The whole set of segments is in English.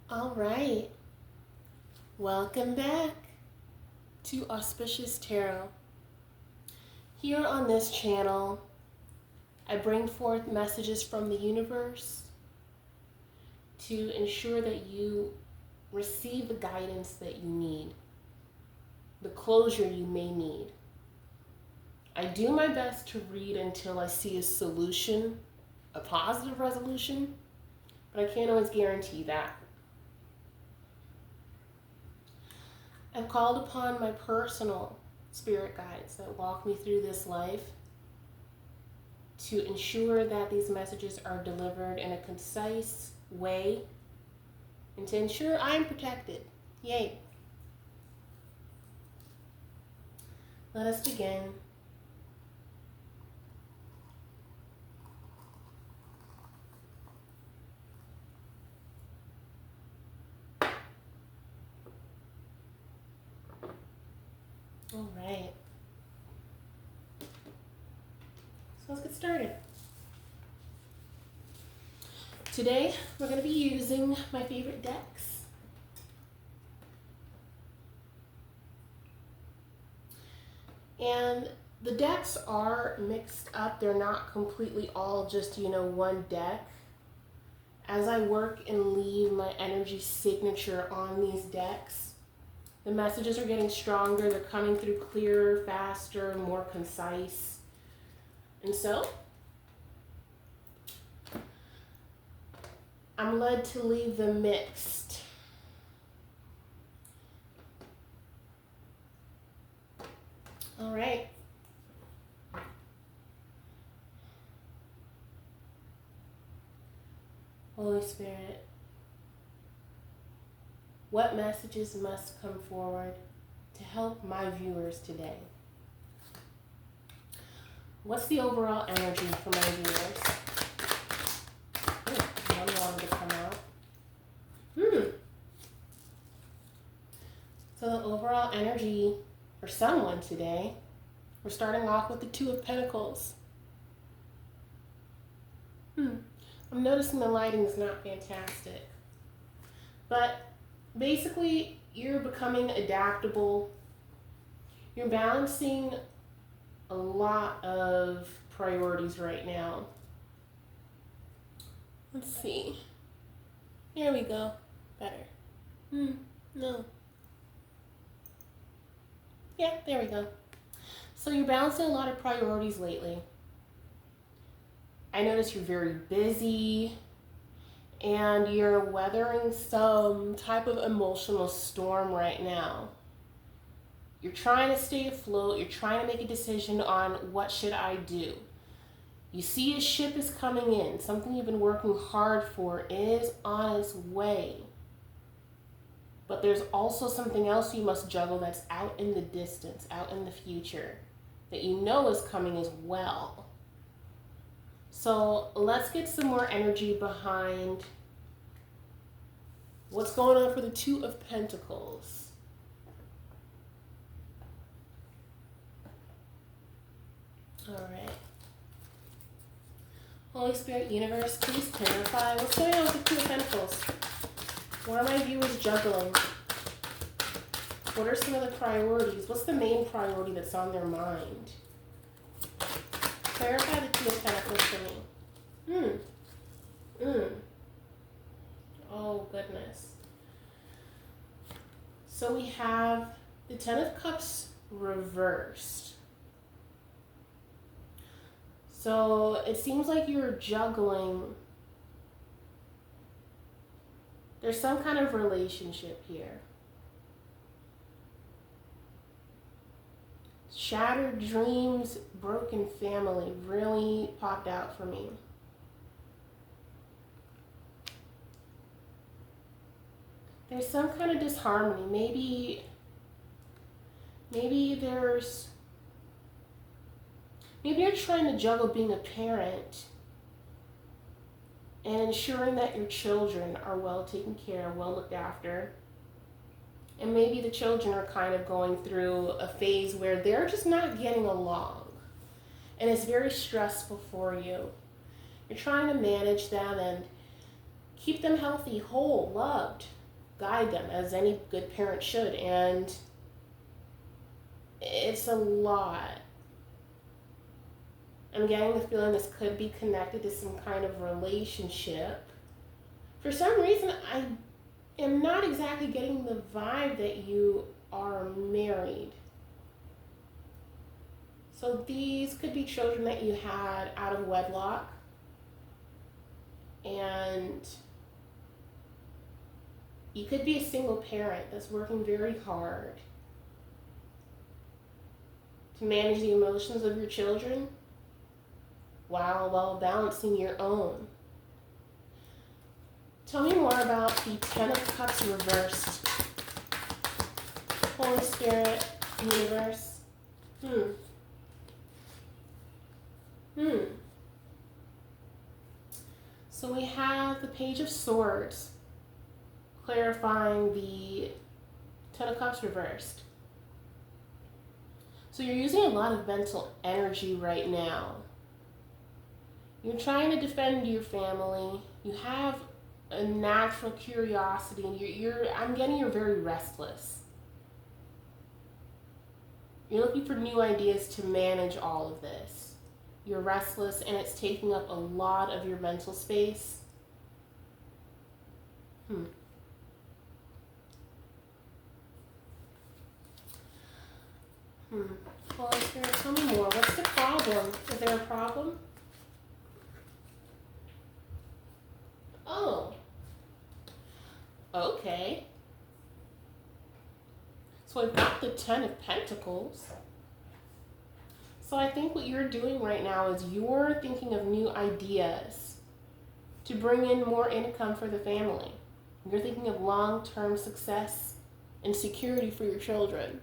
All right, welcome back to Auspicious Tarot. Here on this channel, I bring forth messages from the universe to ensure that you receive the guidance that you need, the closure you may need. I do my best to read until I see a solution, a positive resolution, but I can't always guarantee that. I've called upon my personal spirit guides that walk me through this life to ensure that these messages are delivered in a concise way and to ensure I'm protected. Yay! Let us begin. All right. So let's get started. Today, we're going to be using my favorite decks. And the decks are mixed up. They're not completely all just, one deck. As I work and leave my energy signature on these decks, the messages are getting stronger. They're coming through clearer, faster, more concise. And so, I'm led to leave them mixed. All right. Holy Spirit, what messages must come forward to help my viewers today? What's the overall energy for my viewers? One wanted to come out. So the overall energy for someone today, we're starting off with the Two of Pentacles. I'm noticing the lighting is not fantastic. But basically, you're becoming adaptable. You're balancing a lot of priorities right now. Let's see. Here we go. Better. No. Yeah, there we go. So you're balancing a lot of priorities lately. I notice you're very busy and you're weathering some type of emotional storm right now. You're trying to stay afloat. You're trying to make a decision on what should I do. You see a ship is coming in. Something you've been working hard for is on its way. But there's also something else you must juggle that's out in the distance, out in the future, that you know is coming as well. So let's get some more energy behind what's going on for the Two of Pentacles. All right. Holy Spirit, Universe, please clarify what's going on with the Two of Pentacles. What are my viewers juggling? What are some of the priorities? What's the main priority that's on their mind? Clarify the Two of Pentacles for me. Oh, goodness. So we have the Ten of Cups reversed. So it seems like you're juggling. There's some kind of relationship here. Shattered dreams, broken family really popped out for me. There's some kind of disharmony. Maybe you're trying to juggle being a parent and ensuring that your children are well taken care of, well looked after. And maybe the children are kind of going through a phase where they're just not getting along. And it's very stressful for you. You're trying to manage them and keep them healthy, whole, loved, guide them as any good parent should. And it's a lot. I'm getting the feeling this could be connected to some kind of relationship. For some reason, I am not exactly getting the vibe that you are married. So these could be children that you had out of wedlock. And you could be a single parent that's working very hard to manage the emotions of your children while balancing your own. Tell me more about the Ten of Cups reversed. Holy Spirit, universe. So we have the Page of Swords clarifying the Ten of Cups reversed. So you're using a lot of mental energy right now. You're trying to defend your family. You have a natural curiosity, and I'm getting you're very restless. You're looking for new ideas to manage all of this. You're restless, and it's taking up a lot of your mental space. Holy Spirit, tell me more. What's the problem? Is there a problem? Oh. Okay. So I've got the Ten of Pentacles. So I think what you're doing right now is you're thinking of new ideas to bring in more income for the family. You're thinking of long-term success and security for your children.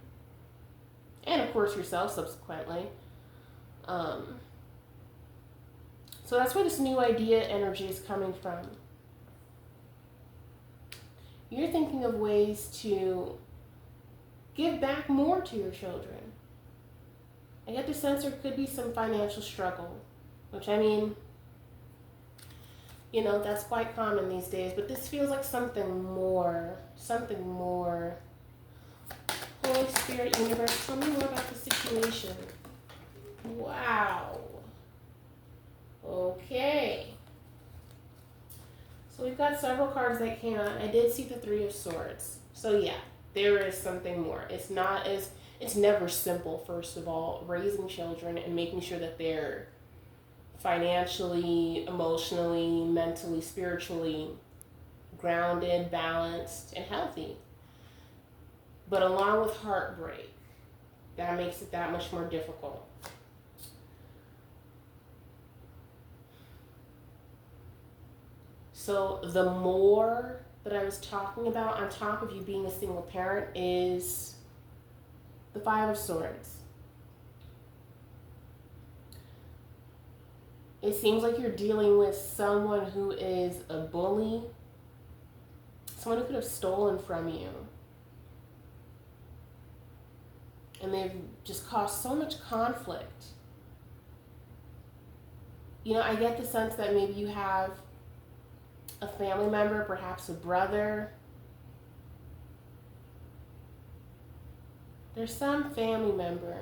And of course yourself subsequently. So that's where this new idea energy is coming from. You're thinking of ways to give back more to your children. I get the sense there could be some financial struggle, which I mean, that's quite common these days, but this feels like something more. Holy Spirit, universe, tell me more about the situation. Wow. Okay. So we've got several cards that came out. I did see the Three of Swords. So yeah, there is something more. It's never simple, first of all, raising children and making sure that they're financially, emotionally, mentally, spiritually grounded, balanced, and healthy. But along with heartbreak, that makes it that much more difficult. So the more that I was talking about on top of you being a single parent is the Five of Swords. It seems like you're dealing with someone who is a bully, someone who could have stolen from you. And they've just caused so much conflict. I get the sense that maybe you have a family member, perhaps a brother. There's some family member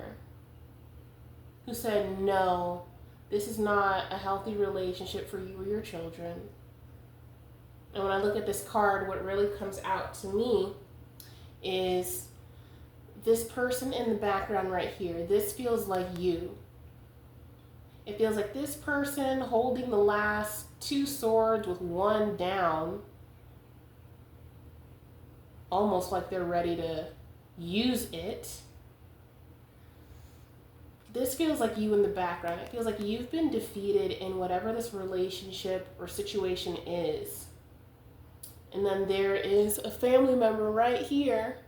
who said, no, this is not a healthy relationship for you or your children. And when I look at this card, what really comes out to me is this person in the background right here. This feels like you. It feels like this person holding the last two swords with one down, almost like they're ready to use it. This feels like you in the background. It feels like you've been defeated in whatever this relationship or situation is. And then there is a family member right here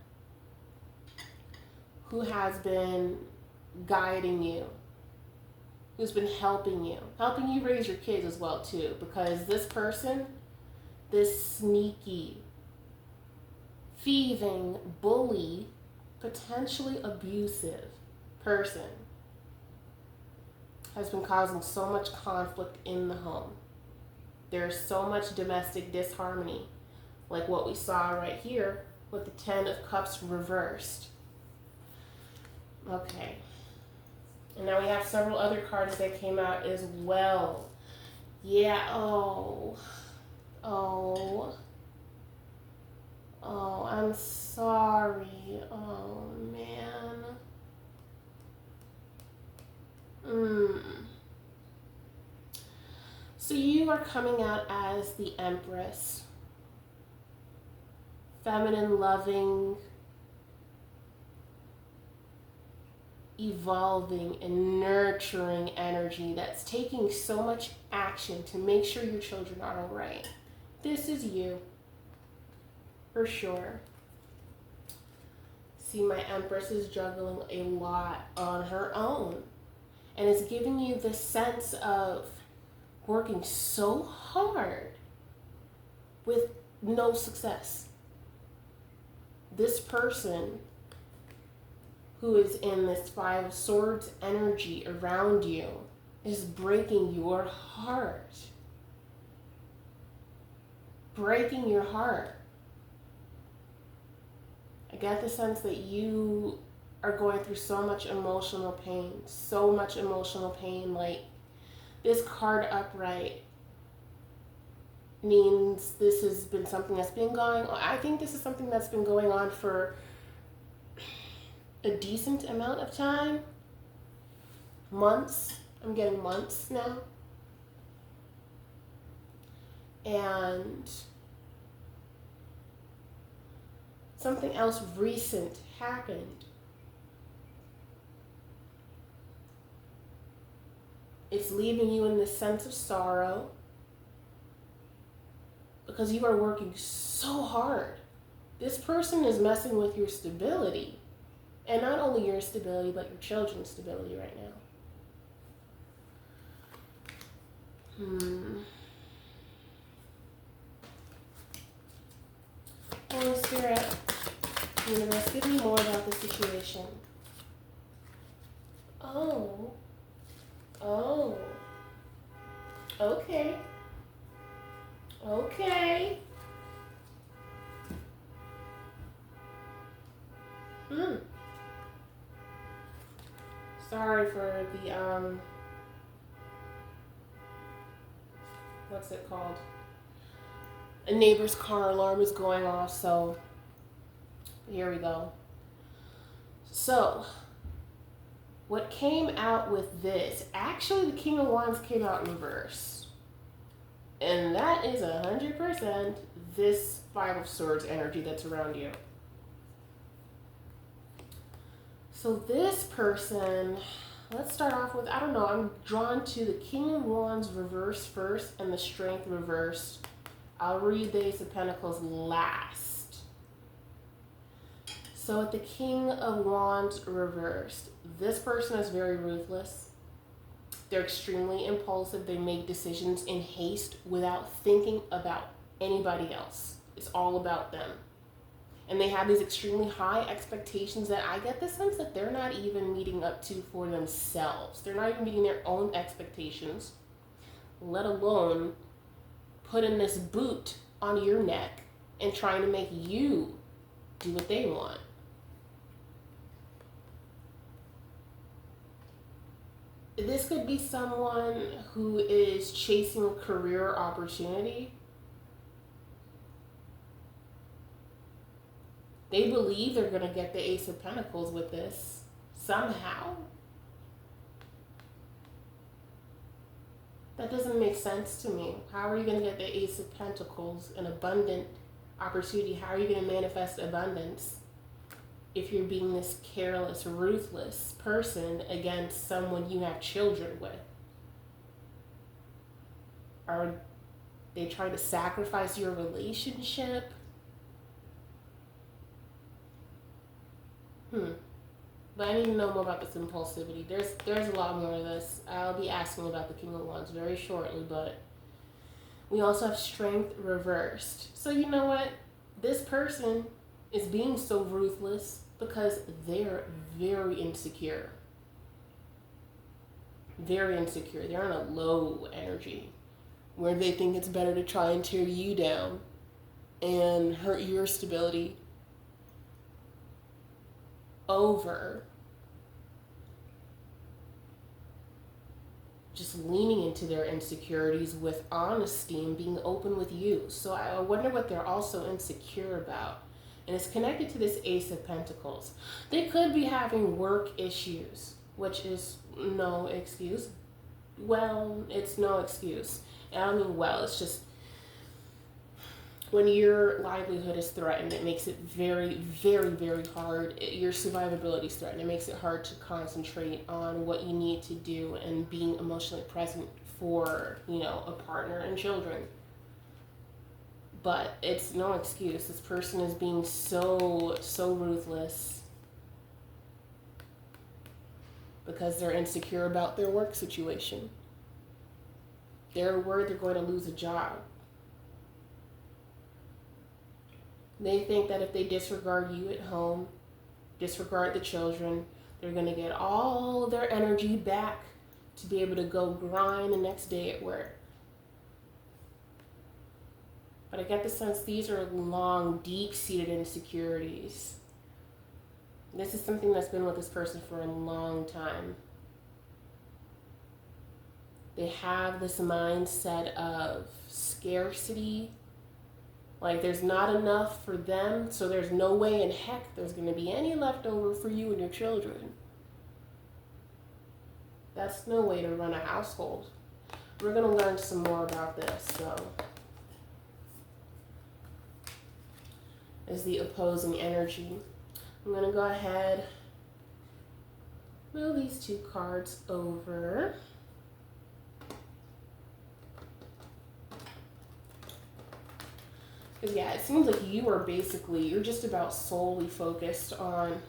who has been guiding you, who's been helping you raise your kids as well too, because this person, this sneaky, thieving, bully, potentially abusive person has been causing so much conflict in the home. There's so much domestic disharmony. like what we saw right here with the Ten of Cups reversed. Okay. And now we have several other cards that came out as well. Yeah, oh, I'm sorry. Oh, man. So you are coming out as the Empress. Feminine, loving, evolving and nurturing energy that's taking so much action to make sure your children are all right. This is you, for sure. See, my Empress is juggling a lot on her own, and it's giving you the sense of working so hard with no success. This person who is in this Five of Swords energy around you is breaking your heart. Breaking your heart. I get the sense that you are going through so much emotional pain. So much emotional pain. Like, this card upright means this has been something that's been going on. I think this is something that's been going on for a decent amount of time. Months. I'm getting months now. And something else recent happened. It's leaving you in this sense of sorrow because you are working so hard. This person is messing with your stability. And not only your stability, but your children's stability right now. Holy Spirit, Universe, give me more about the situation. Oh. Okay. Sorry for the, what's it called? A neighbor's car alarm is going off, so here we go. So, what came out with this, actually the King of Wands came out in reverse. And that is 100% this Five of Swords energy that's around you. So this person, let's start off with, I don't know, I'm drawn to the King of Wands reverse first and the Strength reverse. I'll read the Ace of Pentacles last. So with the King of Wands reversed, this person is very ruthless. They're extremely impulsive. They make decisions in haste without thinking about anybody else. It's all about them. And they have these extremely high expectations that I get the sense that they're not even meeting up to for themselves. They're not even meeting their own expectations, let alone putting this boot on your neck and trying to make you do what they want. This could be someone who is chasing a career opportunity. They believe they're going to get the Ace of Pentacles with this somehow. That doesn't make sense to me. How are you going to get the Ace of Pentacles, an abundant opportunity? How are you going to manifest abundance if you're being this careless, ruthless person against someone you have children with? Are they trying to sacrifice your relationship? But I need to know more about this impulsivity. There's a lot more of this. I'll be asking about the King of Wands very shortly, but we also have Strength reversed. So you know what? This person is being so ruthless because they're very insecure. Very insecure. They're on a low energy where they think it's better to try and tear you down and hurt your stability over just leaning into their insecurities with honesty and being open with you. So I wonder what they're also insecure about. And it's connected to this Ace of Pentacles. They could be having work issues, which is no excuse. Well, it's no excuse. And I don't mean well, it's just when your livelihood is threatened, it makes it very, very, very hard. Your survivability is threatened. It makes it hard to concentrate on what you need to do and being emotionally present for, a partner and children. But it's no excuse. This person is being so ruthless because they're insecure about their work situation. They're worried they're going to lose a job. They think that if they disregard you at home, disregard the children, they're going to get all their energy back to be able to go grind the next day at work. But I get the sense these are long, deep-seated insecurities. This is something that's been with this person for a long time. They have this mindset of scarcity. Like there's not enough for them, so there's no way in heck there's going to be any left over for you and your children. That's no way to run a household. We're going to learn some more about this, so. Is the opposing energy. I'm going to go ahead, move these two cards over. Because yeah, it seems like you're just about solely focused on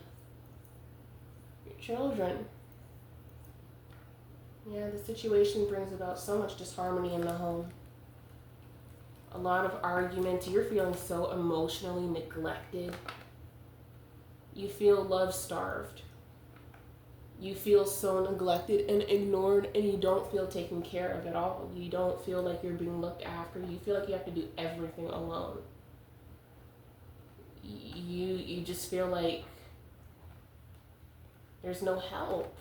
your children. Yeah, the situation brings about so much disharmony in the home. A lot of arguments. You're feeling so emotionally neglected. You feel love-starved. You feel so neglected and ignored, and you don't feel taken care of at all. You don't feel like you're being looked after. You feel like you have to do everything alone. You just feel like there's no help.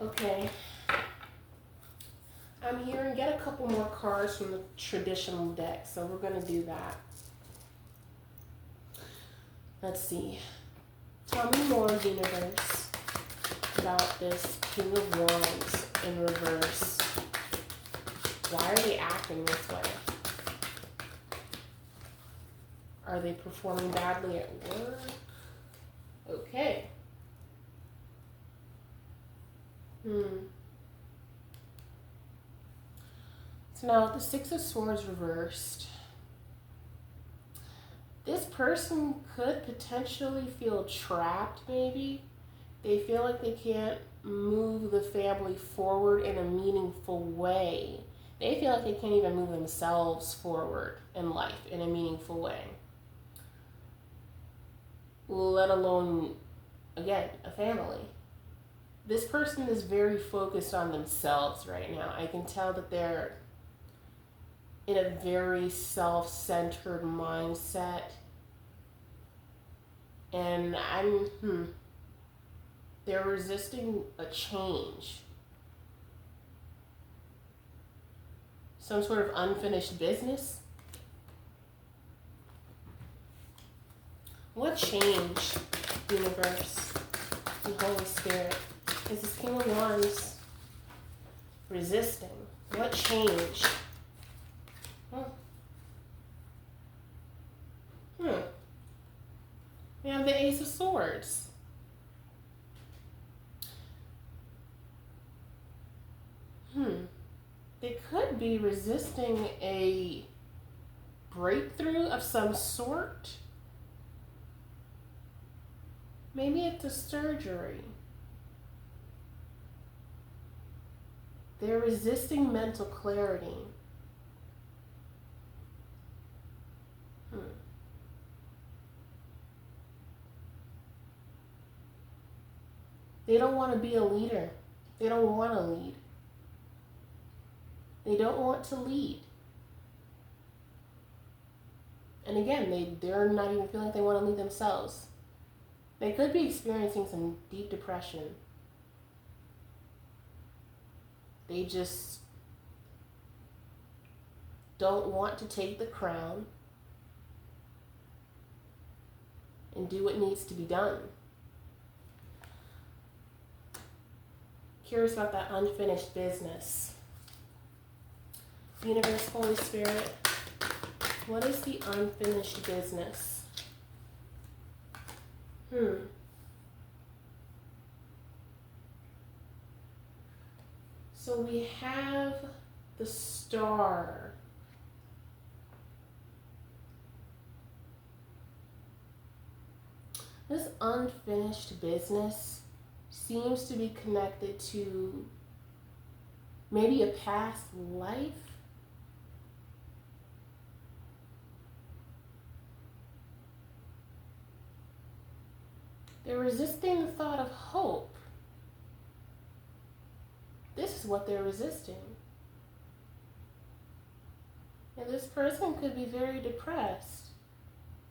Okay. I'm hearing get a couple more cards from the traditional deck, so we're going to do that. Let's see. Tell me more, universe, about this King of Wands in reverse. Why are they acting this way? Are they performing badly at work? Okay. So now the Six of Swords reversed. This person could potentially feel trapped, maybe. They feel like they can't move the family forward in a meaningful way. They feel like they can't even move themselves forward in life in a meaningful way. Let alone, again, a family. This person is very focused on themselves right now. I can tell that they're in a very self-centered mindset. And they're resisting a change. Some sort of unfinished business. What change, universe and Holy Spirit, is this King of Wands resisting? What change? We have the Ace of Swords. They could be resisting a breakthrough of some sort. Maybe it's a surgery. They're resisting mental clarity. They don't want to be a leader. They don't want to lead. They don't want to lead. And again, they're not even feeling like they want to lead themselves. They could be experiencing some deep depression. They just don't want to take the crown and do what needs to be done. Curious about that unfinished business. Universe, Holy Spirit, what is the unfinished business? So we have the Star. This unfinished business seems to be connected to maybe a past life. They're resisting the thought of hope. This is what they're resisting. And this person could be very depressed.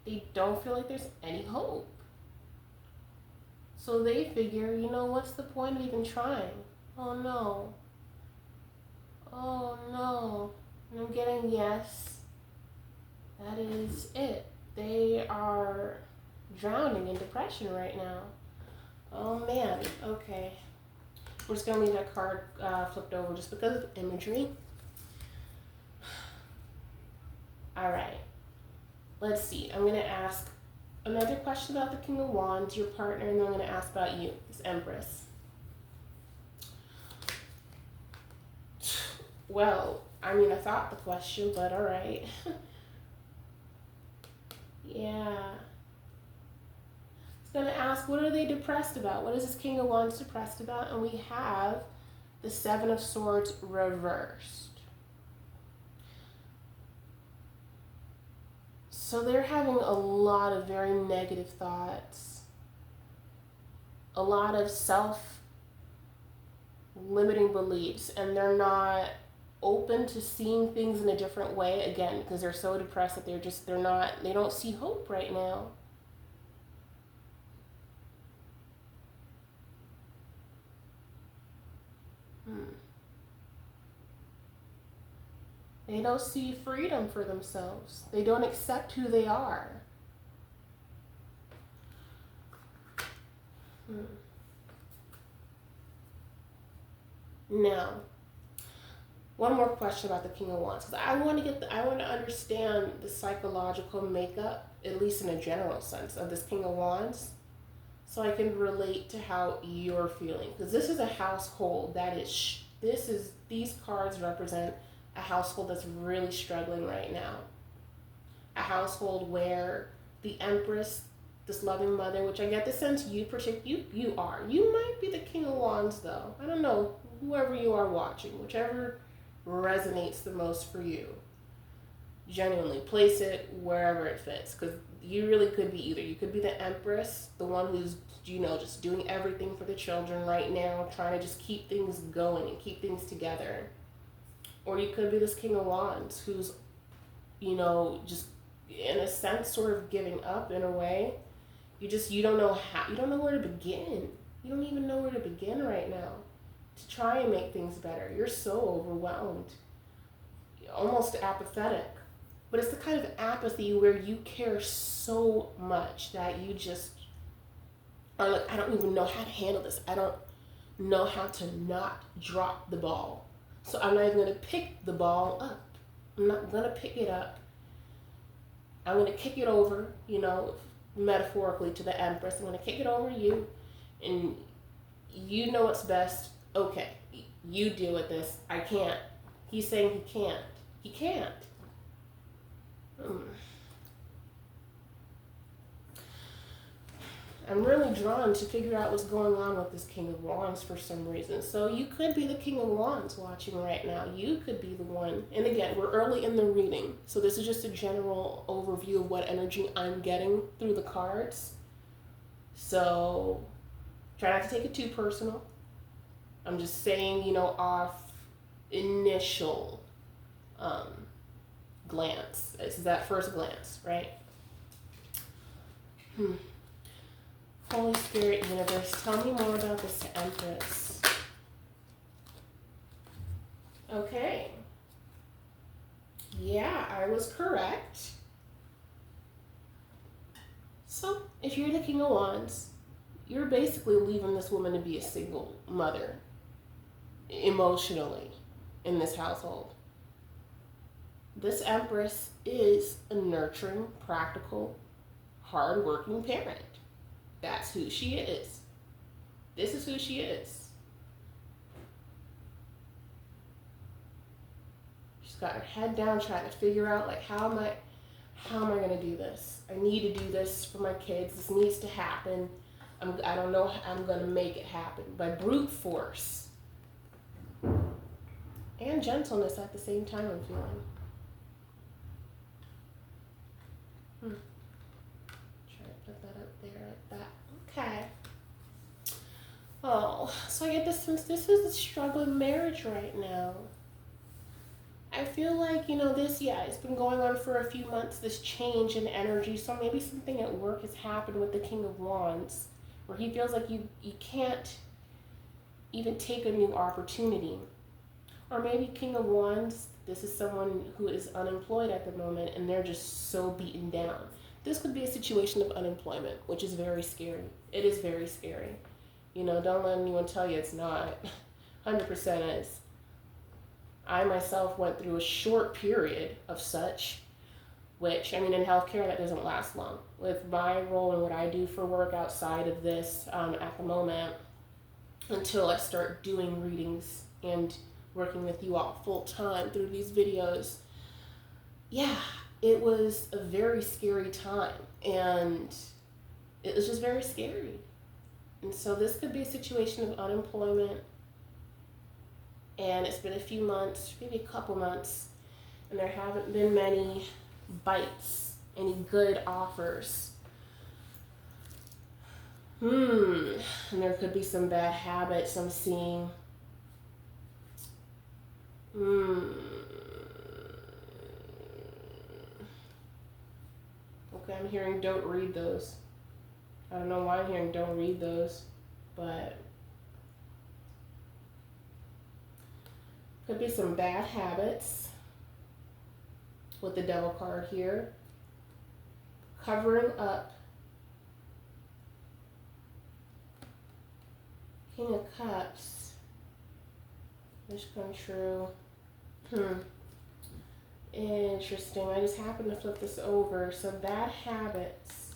They don't feel like there's any hope. So they figure, you know, what's the point of even trying? Oh no. Oh no. And I'm getting yes. That is it. They are drowning in depression right now. Oh man. Okay. We're just going to leave that card flipped over just because of imagery. All right. Let's see. I'm going to ask another question about the King of Wands, your partner, and then I'm going to ask about you, this Empress. Well, I mean, I thought the question, but all right. Yeah. Going to ask, what are they depressed about? What is this King of Wands depressed about? And we have the Seven of Swords reversed. So they're having a lot of very negative thoughts, a lot of self-limiting beliefs, and they're not open to seeing things in a different way, again, because they're so depressed that they don't see hope right now. They don't see freedom for themselves. They don't accept who they are. Now, one more question about the King of Wands, because I want to understand the psychological makeup, at least in a general sense, of this King of Wands, so I can relate to how you're feeling. Because this is a household that is, these cards represent a household that's really struggling right now. A household where the Empress, this loving mother, which I get the sense you are. You might be the King of Wands though. I don't know, whoever you are watching, whichever resonates the most for you. Genuinely, place it wherever it fits, because you really could be either. You could be the Empress, the one who's, just doing everything for the children right now, trying to just keep things going and keep things together. Or you could be this King of Wands who's, just in a sense sort of giving up in a way. You don't know where to begin. You don't even know where to begin right now to try and make things better. You're so overwhelmed, almost apathetic. But it's the kind of apathy where you care so much that you just are like, I don't even know how to handle this. I don't know how to not drop the ball. So I'm not even going to pick the ball up. I'm not going to pick it up. I'm going to kick it over, metaphorically to the Empress. I'm going to kick it over to you, and you know what's best. Okay, you deal with this. I can't. He's saying he can't. He can't. I'm really drawn to figure out what's going on with this King of Wands for some reason. So you could be the King of Wands watching right now. You could be the one. And again, we're early in the reading, so this is just a general overview of what energy I'm getting through the cards. So try not to take it too personal. I'm just saying, you know, off initial glance. It's that first glance, right? Holy Spirit, Universe, tell me more about this Empress. Okay. Yeah, I was correct. So, if you're the King of Wands, you're basically leaving this woman to be a single mother emotionally in this household. This Empress is a nurturing, practical, hard-working parent. That's who she is. This is who she is. She's got her head down trying to figure out, like, how am I going to do this? I need to do this for my kids. This needs to happen. I don't know how I'm going to make it happen. By brute force. And gentleness at the same time, I'm feeling. Try to put that up there like that. Okay. Oh, so I get this sense this is a struggling marriage right now. I feel like, you know, this, it's been going on for a few months, this change in energy. So maybe something at work has happened with the King of Wands, where he feels like you can't even take a new opportunity. Or maybe King of Wands, this is someone who is unemployed at the moment and they're just so beaten down. This could be a situation of unemployment, which is very scary. It is very scary. You know, don't let anyone tell you it's not. 100% is. I myself went through a short period of such, which, I mean, in healthcare, that doesn't last long. With my role and what I do for work outside of this at the moment, until I start doing readings and working with you all full time through these videos, it was a very scary time, and it was just very scary. And so this could be a situation of unemployment, and it's been a few months, maybe a couple months, and there haven't been many bites, any good offers. And there could be some bad habits I'm seeing. Okay, I'm hearing don't read those. I don't know why I'm hearing don't read those, but could be some bad habits with the Devil card here. Covering up. King of Cups. Wish come true. Interesting. I just happened to flip this over. So bad habits.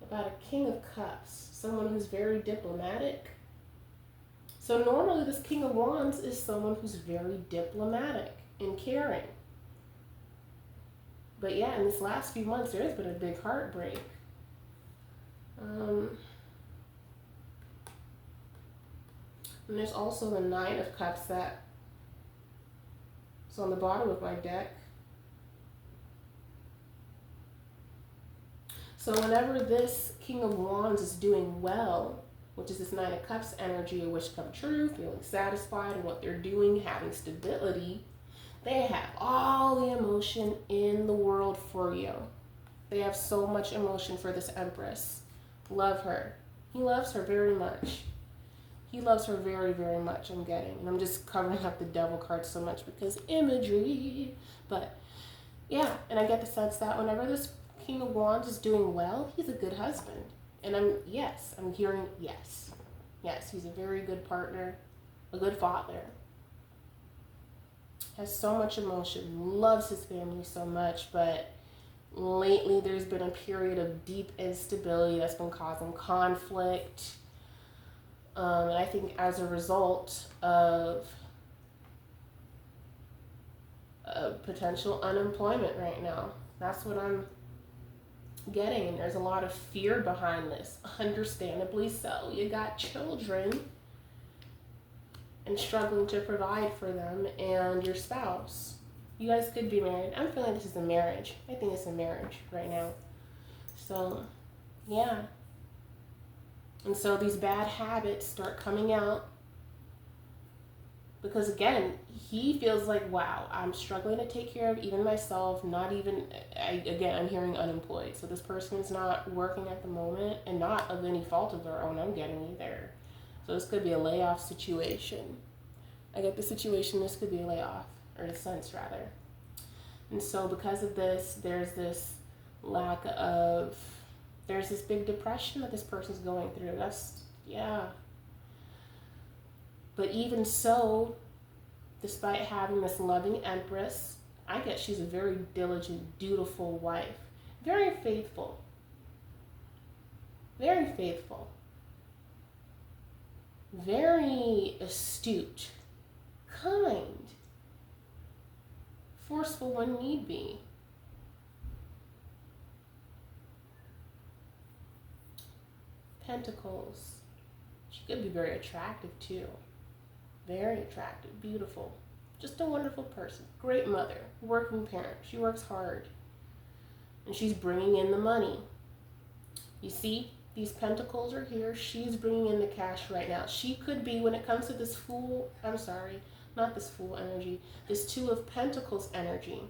About a King of Cups. Someone who's very diplomatic. So normally this King of Wands is someone who's very diplomatic and caring. But yeah, in this last few months, there's been a big heartbreak. And there's also the Nine of Cups that's on the bottom of my deck. So whenever this King of Wands is doing well, which is this Nine of Cups energy, a wish come true, feeling satisfied in what they're doing, having stability, they have all the emotion in the world for you. They have so much emotion for this Empress. Love her. He loves her very much. He loves her very, very much, I'm getting. And I'm just covering up the Devil card so much because imagery. But yeah, and I get the sense that whenever this King of Wands is doing well, he's a good husband. And I'm hearing yes. Yes, he's a very good partner, a good father. Has so much emotion, loves his family so much, but lately there's been a period of deep instability that's been causing conflict. And I think as a result of potential unemployment right now. That's what I'm getting, and there's a lot of fear behind this, understandably so. You got children and struggling to provide for them and your spouse. You guys could be married. I'm feeling this is a marriage. I think it's a marriage right now. So Yeah. And so these bad habits start coming out because, again, he feels like, wow, I'm struggling to take care of even myself, not even, I'm hearing unemployed. So this person is not working at the moment, and not of any fault of their own, I'm getting either. So this could be a layoff situation. I get the situation, this could be a layoff, or a sense rather. And so because of this, there's this big depression that this person's going through. Yeah. But even so, despite having this loving empress, I get she's a very diligent, dutiful wife. Very faithful. Very faithful. Very astute. Kind. Forceful when need be. Pentacles. She could be very attractive too. Very attractive, beautiful. Just a wonderful person. Great mother, working parent. She works hard. And she's bringing in the money. You see, these pentacles are here. She's bringing in the cash right now. She could be, when it comes to this not this fool energy, this Two of Pentacles energy,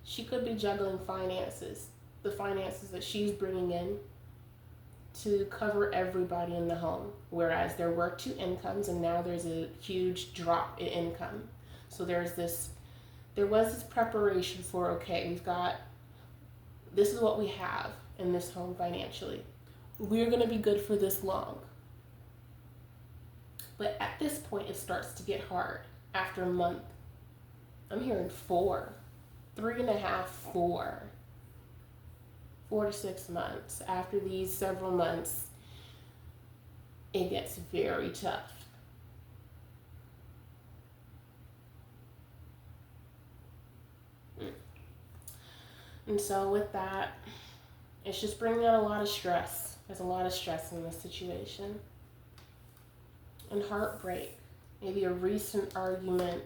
she could be juggling finances. The finances that she's bringing in to cover everybody in the home, whereas there were two incomes and now there's a huge drop in income. So there was this preparation for, okay, this is what we have in this home financially. We're going to be good for this long. But at this point, it starts to get hard after a month. I'm hearing 4, 3.5, 4. 4 to 6 months. After these several months, it gets very tough. And so with that, it's just bringing out a lot of stress. There's a lot of stress in this situation. And heartbreak. Maybe a recent argument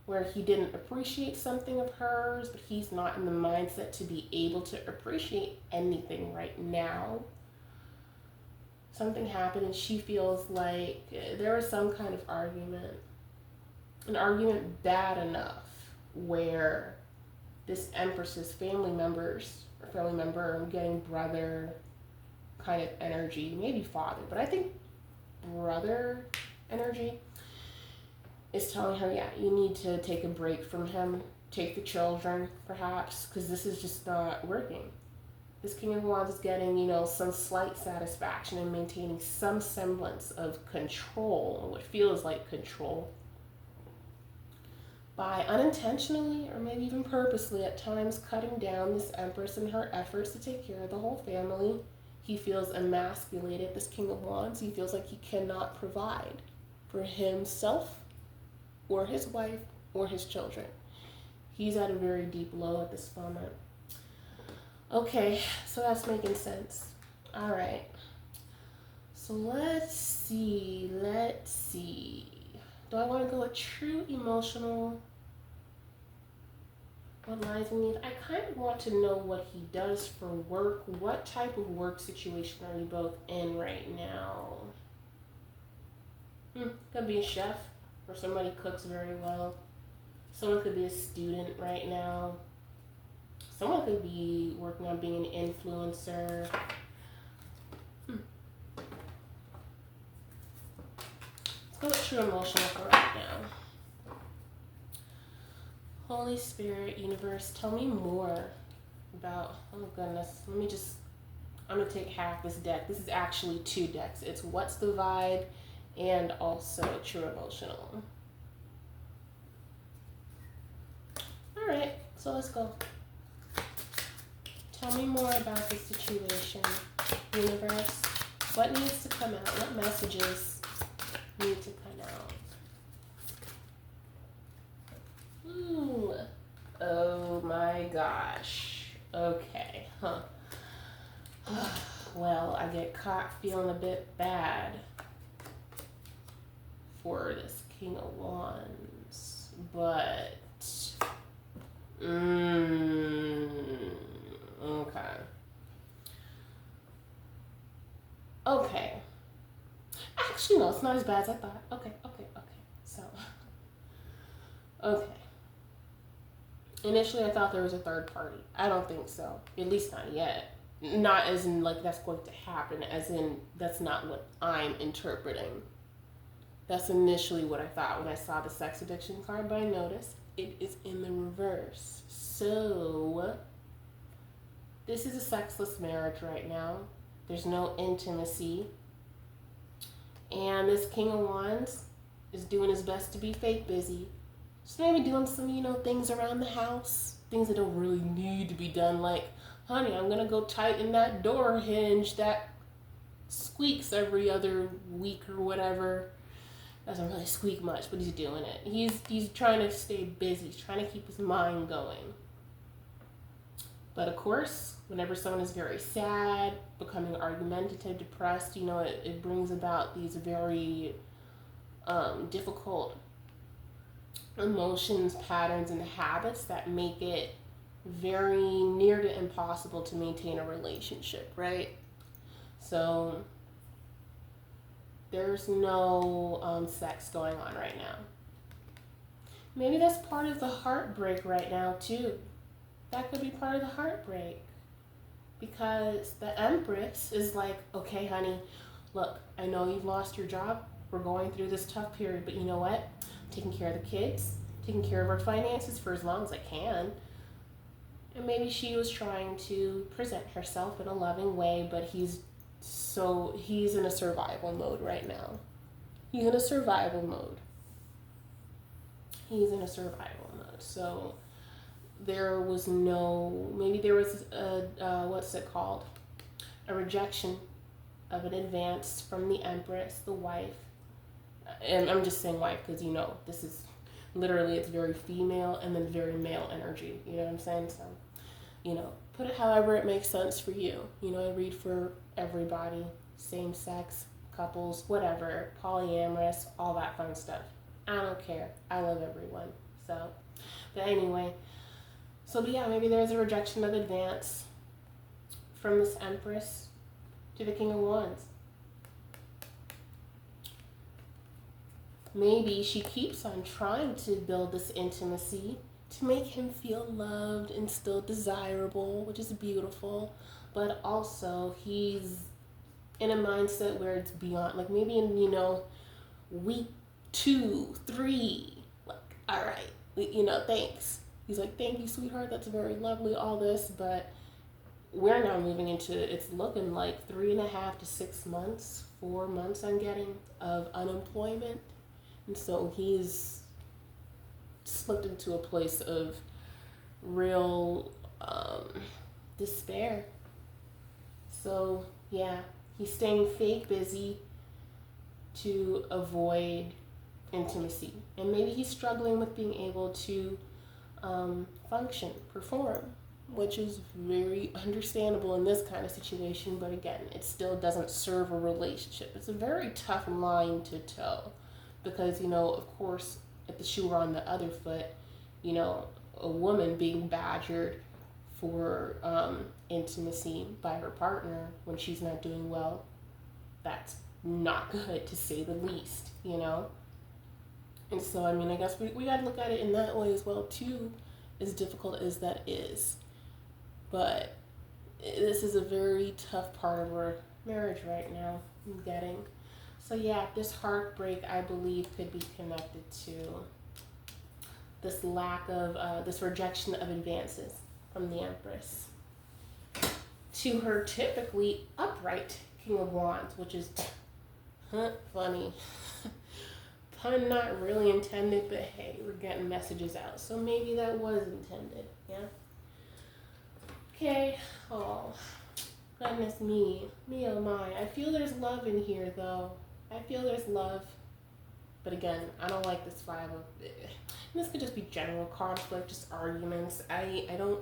where he didn't appreciate something of hers, but he's not in the mindset to be able to appreciate anything right now. Something happened and she feels like there was some kind of argument. An argument bad enough where this Empress's family member, I'm getting brother kind of energy, maybe father, but I think brother energy is telling her, yeah, you need to take a break from him, take the children, perhaps, because this is just not working. This King of Wands is getting, some slight satisfaction in maintaining some semblance of control, what feels like control, by unintentionally or maybe even purposely at times cutting down this Empress in her efforts to take care of the whole family. He feels emasculated, this King of Wands. He feels like he cannot provide for himself or his wife or his children. He's at a very deep low at this moment. Okay, so that's making sense. All right. So let's see. Do I want to go with true emotional? What lies beneath? I kind of want to know what he does for work. What type of work situation are you both in right now? Could be a chef, or somebody cooks very well. Someone could be a student right now. Someone could be working on being an influencer. Let's go with true emotional for right now. Holy Spirit, universe, tell me more about, oh goodness, I'm going to take half this deck. This is actually 2 decks. It's What's the Vibe and also True Emotional. All right, so let's go. Tell me more about the situation, universe. What needs to come out? What messages need to come out? Ooh. Oh my gosh. Okay, well, I get caught feeling a bit bad for this King of Wands, but okay. Okay. Actually, no, it's not as bad as I thought. Okay. So, okay. Initially, I thought there was a third party. I don't think so. At least not yet. Not as in, like, that's going to happen, as in, that's not what I'm interpreting. That's initially what I thought when I saw the sex addiction card, but I noticed it is in the reverse. So, this is a sexless marriage right now. There's no intimacy. And this King of Wands is doing his best to be fake busy. Just maybe doing some, things around the house. Things that don't really need to be done. Like, honey, I'm going to go tighten that door hinge that squeaks every other week or whatever. Doesn't really squeak much, but he's doing it. He's trying to stay busy. He's trying to keep his mind going. But of course, whenever someone is very sad, becoming argumentative, depressed, it brings about these very difficult emotions, patterns, and habits that make it very near to impossible to maintain a relationship, right? So there's no sex going on right now. Maybe that's part of the heartbreak right now, too. That could be part of the heartbreak. Because the Empress is like, okay, honey, look, I know you've lost your job. We're going through this tough period, but you know what? I'm taking care of the kids, taking care of our finances for as long as I can. And maybe she was trying to present herself in a loving way, but he's in a survival mode right now. He's in a survival mode. So there was a rejection of an advance from the Empress, the wife. And I'm just saying wife because, this is literally, it's very female and then very male energy. You know what I'm saying? So, put it however it makes sense for you. I read for everybody, same sex, couples, whatever, polyamorous, all that fun stuff. I don't care. I love everyone. So, but anyway, but yeah, maybe there's a rejection of advance from this Empress to the King of Wands. Maybe she keeps on trying to build this intimacy to make him feel loved and still desirable, which is beautiful, but also he's in a mindset where it's beyond, like maybe in, week 2, 3, like, all right, thanks. He's like, thank you, sweetheart, that's very lovely, all this, but we're now moving into, it's looking like 3.5 to 6 months, 4 months I'm getting, of unemployment. And so he's slipped into a place of real despair. So, yeah, he's staying fake busy to avoid intimacy. And maybe he's struggling with being able to function, perform, which is very understandable in this kind of situation. But again, it still doesn't serve a relationship. It's a very tough line to toe. Because, of course, if the shoe were on the other foot, a woman being badgered for intimacy by her partner when she's not doing well, that's not good, to say the least, And so, I guess we got to look at it in that way as well, too, as difficult as that is. But this is a very tough part of our marriage right now, I'm getting. So yeah, this heartbreak, I believe, could be connected to this lack of, this rejection of advances from the Empress to her typically upright King of Wands, which is funny. Pun not really intended, but hey, we're getting messages out. So maybe that was intended, yeah? Okay, oh, goodness me oh my. I feel there's love in here, though. I feel there's love, but again, I don't like this vibe of, this could just be general conflict, just arguments. I don't,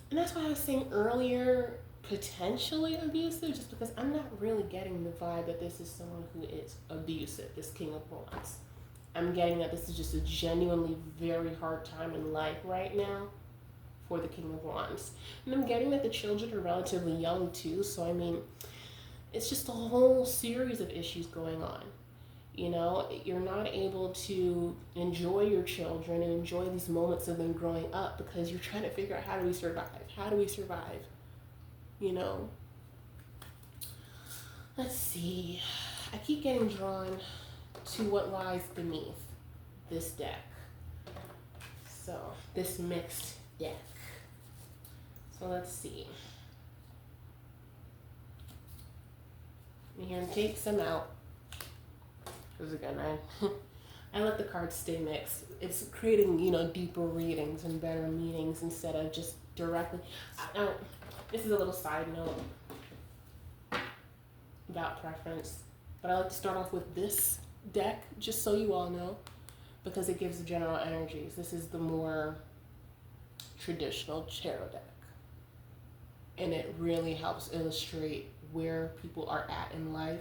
and that's why I was saying earlier, potentially abusive, just because I'm not really getting the vibe that this is someone who is abusive, this King of Wands. I'm getting that this is just a genuinely very hard time in life right now for the King of Wands. And I'm getting that the children are relatively young too, so it's just a whole series of issues going on. You know, you're not able to enjoy your children and enjoy these moments of them growing up because you're trying to figure out how do we survive? How do we survive? You know? Let's see. I keep getting drawn to what lies beneath this deck. So, this mixed deck. So, let's see. I'm here to take some out. Because again, I let the cards stay mixed. It's creating, you know, deeper readings and better meanings instead of just directly. Now, this is a little side note about preference, but I like to start off with this deck, just so you all know, because it gives the general energies. This is the more traditional tarot deck, and it really helps illustrate where people are at in life.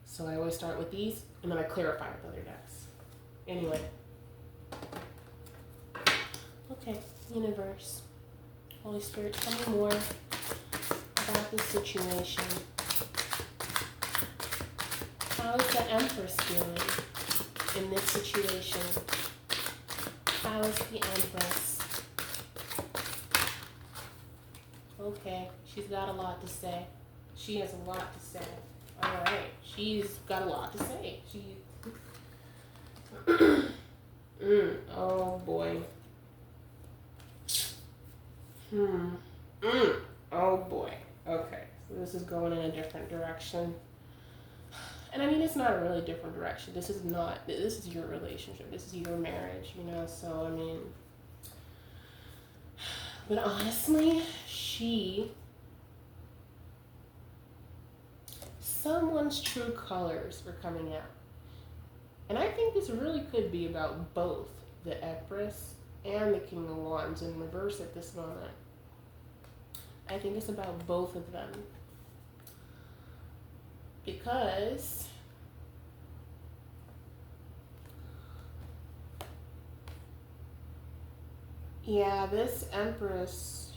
So I always start with these, and then I clarify with other decks. Anyway. Okay, universe. Holy Spirit, tell me more about this situation. How is the Empress feeling in this situation? How is the Empress? Okay, she's got a lot to say. She has a lot to say. All right, she's got a lot to say. Oh boy. Oh boy. Okay, so this is going in a different direction. And I mean, it's not a really different direction. This is your relationship. This is your marriage, you know, so I mean. But honestly, someone's true colors are coming out. And I think this really could be about both the Empress and the King of Wands in reverse at this moment. I think it's about both of them. Because yeah, this Empress,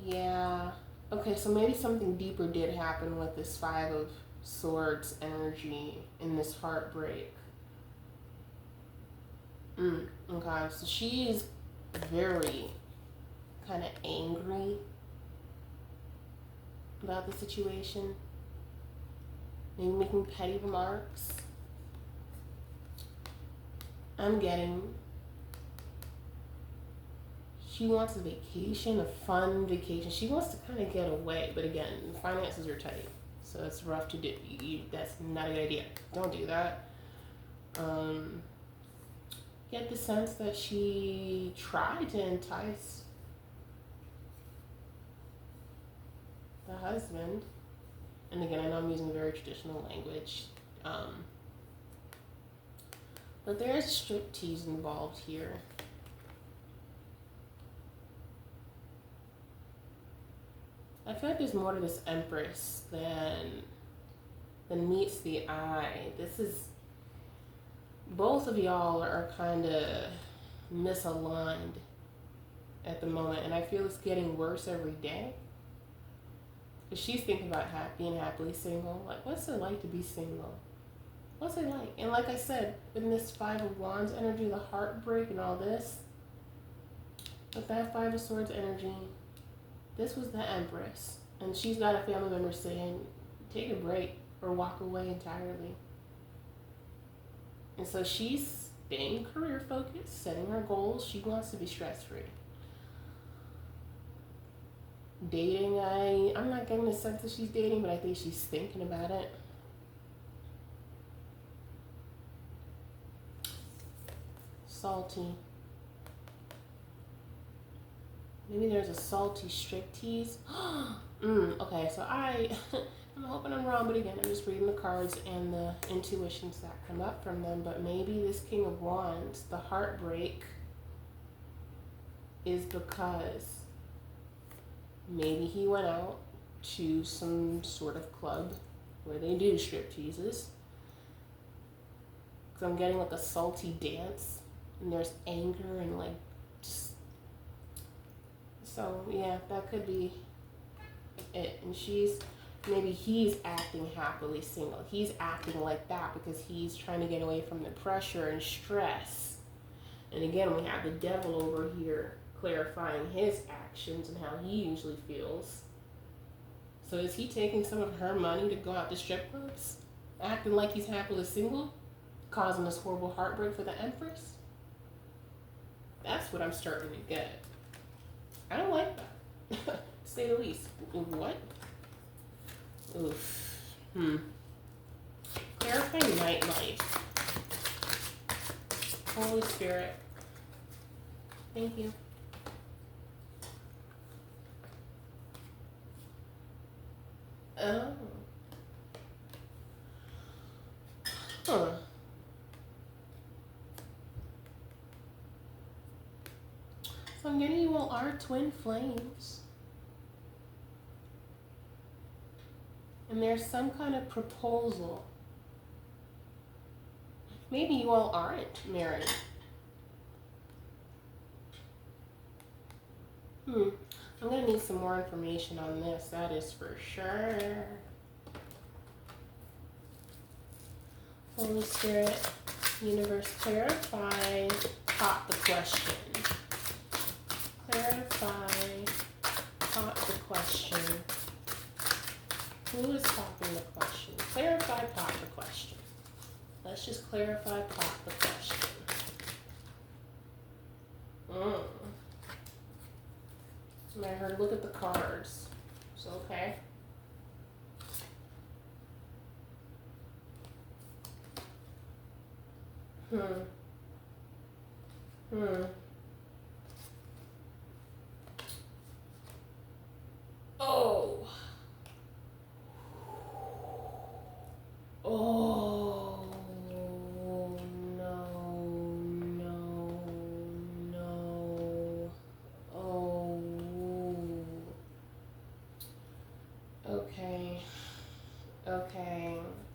yeah. Okay, so maybe something deeper did happen with this Five of Swords energy in this heartbreak. Okay, so she is very kind of angry about the situation. Maybe making petty remarks. I'm getting she wants a vacation, a fun vacation. She wants to kind of get away, but again, the finances are tight, so it's rough to do. That's not a good idea. Don't do that. Get the sense that she tried to entice the husband. And again, I know I'm using very traditional language. But there's striptease involved here. I feel like there's more to this Empress than meets the eye. This is, both of y'all are kind of misaligned at the moment, and I feel it's getting worse every day. Because she's thinking about being happily single. Like, what's it like to be single? What's it like? And like I said, in this Five of Wands energy, the heartbreak and all this, with that Five of Swords energy, this was the Empress. And she's got a family member saying, take a break or walk away entirely. And so she's staying career focused, setting her goals. She wants to be stress free. Dating, I'm not getting the sense that she's dating, but I think she's thinking about it. Salty. Maybe there's a salty striptease. Okay, so I'm hoping I'm wrong, but again, I'm just reading the cards and the intuitions that come up from them. But maybe this King of Wands, the heartbreak, is because maybe he went out to some sort of club where they do stripteases. Because I'm getting like a salty dance, and there's anger and like just. So yeah, that could be it. And she's maybe he's acting happily single. He's acting like that because he's trying to get away from the pressure and stress. And again, we have the devil over here clarifying his actions and how he usually feels. So is he taking some of her money to go out to strip clubs? Acting like he's happily single? Causing this horrible heartbreak for the Empress? That's what I'm starting to get. I don't like that. To say the least. What? Oof. Clarify nightlife. Holy Spirit. Thank you. Oh. Huh. So I'm getting you all are twin flames. And there's some kind of proposal. Maybe you all aren't married. I'm gonna need some more information on this, that is for sure. Holy Spirit, universe, clarify, pop the question. Clarify, pop the question. Who is popping the question? Clarify, pop the question. Let's just clarify, pop the question. I heard look at the cards. So, okay. Oh. Oh. No. Oh.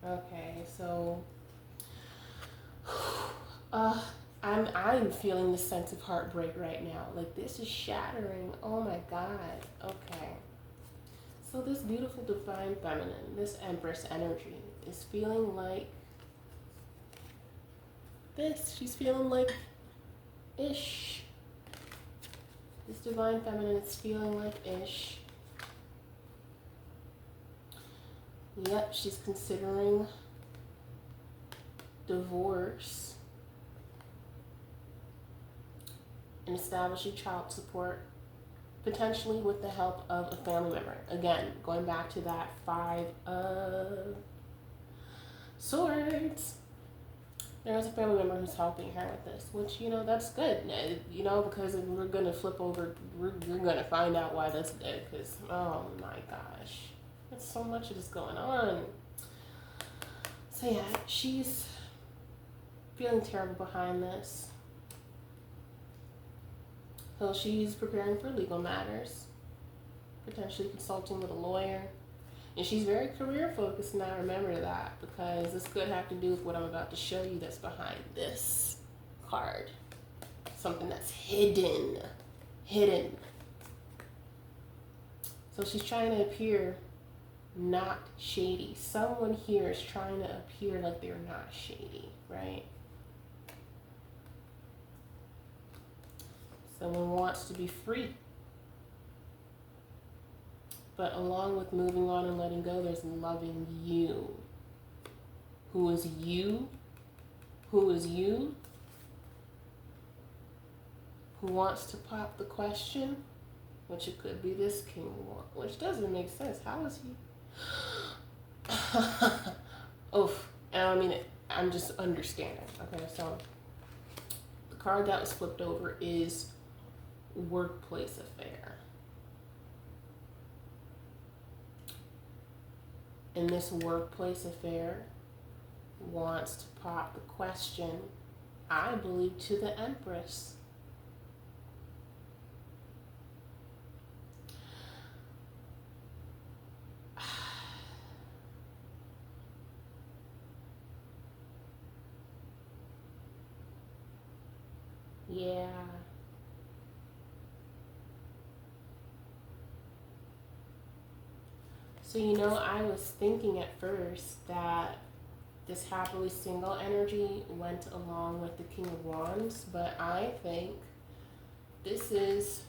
Okay. So, I'm feeling the sense of heartbreak right now. Like, this is shattering. Oh my God. Okay. So this beautiful divine feminine, this Empress energy, is feeling like this. She's feeling like ish. This divine feminine is feeling like ish. Yep, she's considering divorce and establishing child support, potentially with the help of a family member. Again, going back to that 5 of Swords. There's a family member who's helping her with this, which, that's good, because we're going to flip over, you're going to find out why that's good, because, oh my gosh, there's so much of this going on. So yeah, she's feeling terrible behind this. So she's preparing for legal matters, potentially consulting with a lawyer. And she's very career focused now, remember that, because this could have to do with what I'm about to show you that's behind this card. Something that's hidden. So she's trying to appear not shady. Someone here is trying to appear like they're not shady, right? Someone wants to be free. But along with moving on and letting go, there's loving you. Who is you? Who is you? Who wants to pop the question? Which it could be this king, which doesn't make sense. How is he? Oof. I'm just understanding. Okay, so the card that was flipped over is workplace affair. And this workplace affair wants to pop the question, I believe, to the Empress. Yeah. So, you know, I was thinking at first that this happily single energy went along with the King of Wands, but I think this is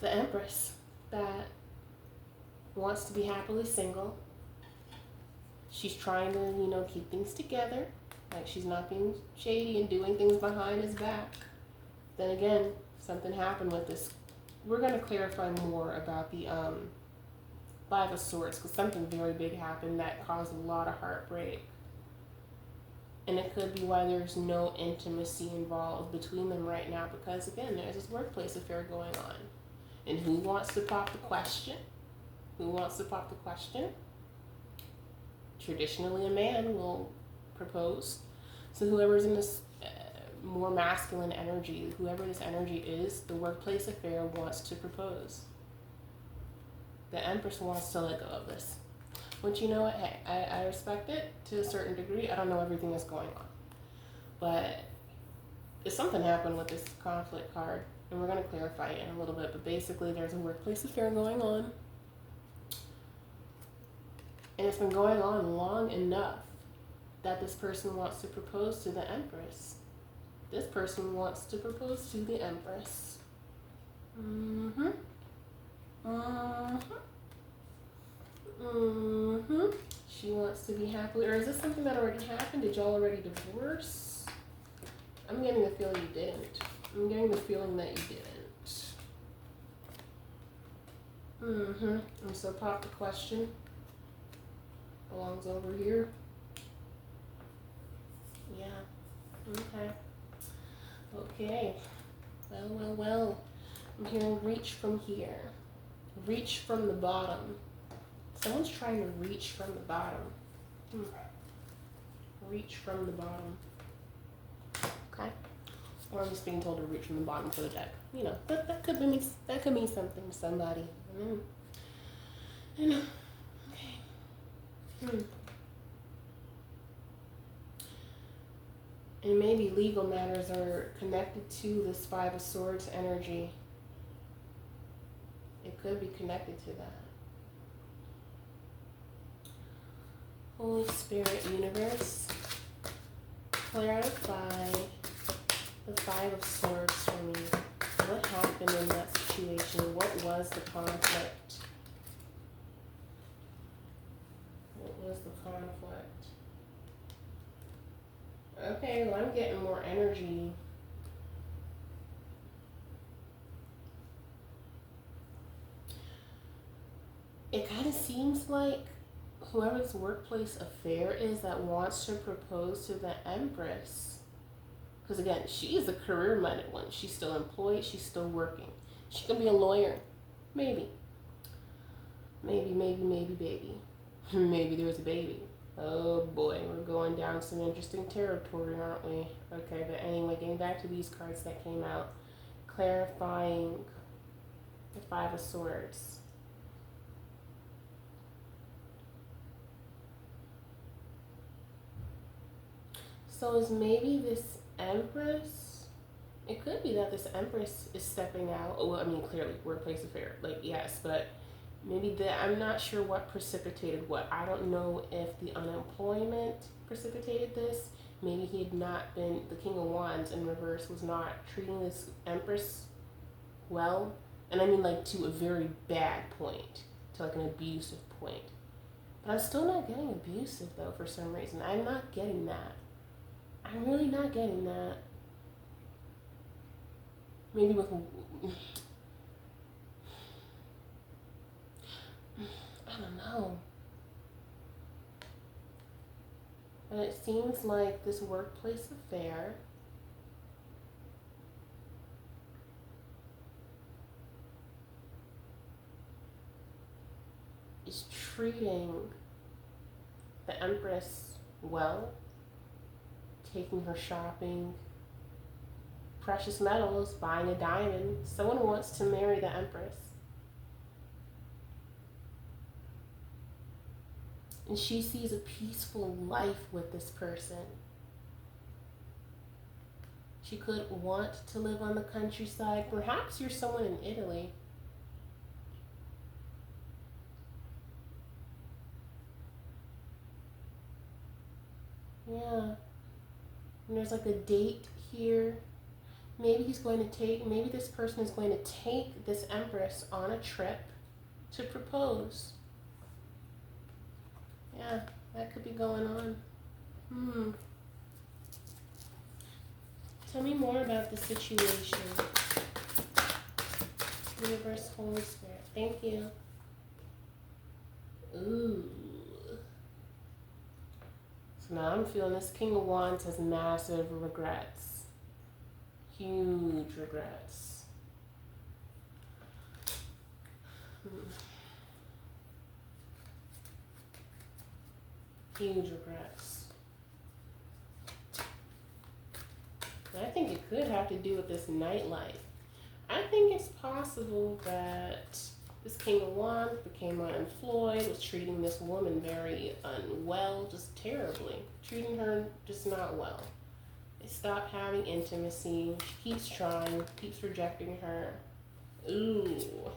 the Empress that wants to be happily single. She's trying to, you know, keep things together. Like, she's not being shady and doing things behind his back. Then again, something happened with this. We're going to clarify more about the Five of Swords, because something very big happened that caused a lot of heartbreak. And it could be why there's no intimacy involved between them right now, because again, there's this workplace affair going on. And who wants to pop the question? Who wants to pop the question? Traditionally, a man will propose. So whoever's in this more masculine energy, whoever this energy is, the workplace affair wants to propose. The Empress wants to let go of this. Which, you know what, hey, I respect it to a certain degree. I don't know everything that's going on. But if something happened with this conflict card, and we're going to clarify it in a little bit, but basically there's a workplace affair going on. And it's been going on long enough that this person wants to propose to the Empress. This person wants to propose to the Empress. She wants to be happily, or is this something that already happened? Did y'all already divorce? I'm getting the feeling you didn't. I'm getting the feeling that you didn't. And so pop the question. Belongs over here. Yeah. Okay. Well. I'm hearing reach from here. Reach from the bottom. Someone's trying to reach from the bottom. Reach from the bottom. Okay. Or I'm just being told to reach from the bottom for the deck. You know, that could mean something to somebody. I know. Okay. And maybe legal matters are connected to this Five of Swords energy. It could be connected to that. Holy Spirit, Universe, clarify the Five of Swords for me. What happened in that situation? What was the conflict? What was the conflict? Okay, well, I'm getting more energy. It kind of seems like whoever's workplace affair is that wants to propose to the Empress. Because again, she is a career-minded one. She's still employed. She's still working. She can be a lawyer. Maybe. Maybe, baby. Maybe there's a baby. Oh boy, we're going down some interesting territory, aren't we? Okay, but anyway, getting back to these cards that came out. Clarifying the Five of Swords. So is maybe this Empress, it could be that this Empress is stepping out. Well, I mean, clearly, workplace affair. Like, yes, but maybe I'm not sure what precipitated what. I don't know if the unemployment precipitated this. Maybe he had not been, the King of Wands in reverse was not treating this Empress well. And I mean, like, to a very bad point, to like an abusive point. But I'm still not getting abusive, though, for some reason. I'm not getting that. I'm really not getting that. Maybe with, I don't know. But it seems like this workplace affair is treating the Empress well, taking her shopping, precious metals, buying a diamond. Someone wants to marry the Empress. And she sees a peaceful life with this person. She could want to live on the countryside. Perhaps you're someone in Italy. Yeah. And there's like a date here. Maybe maybe this person is going to take this Empress on a trip to propose. Yeah, that could be going on. Tell me more about the situation. Universe, Holy Spirit. Thank you. Ooh. So now I'm feeling this King of Wands has massive regrets. Huge regrets. Huge regrets. And I think it could have to do with this nightlife. I think it's possible that this King of Wands became unemployed, was treating this woman very unwell, just terribly. Treating her just not well. They stopped having intimacy. She keeps trying, keeps rejecting her. Ooh.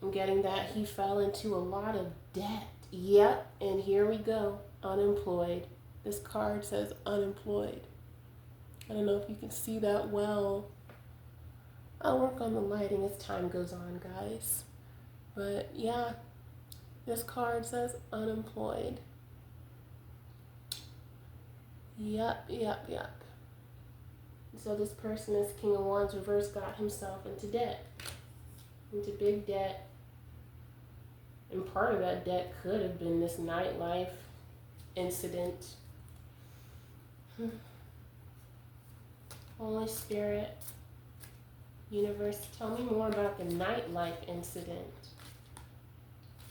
I'm getting that he fell into a lot of debt. Yep, and here we go. Unemployed. This card says unemployed. I don't know if you can see that well. I'll work on the lighting as time goes on, guys. But yeah, this card says unemployed. Yep. So this person, this King of Wands reverse, got himself into debt. Into big debt. And part of that debt could have been this nightlife incident. Holy Spirit, Universe, tell me more about the nightlife incident.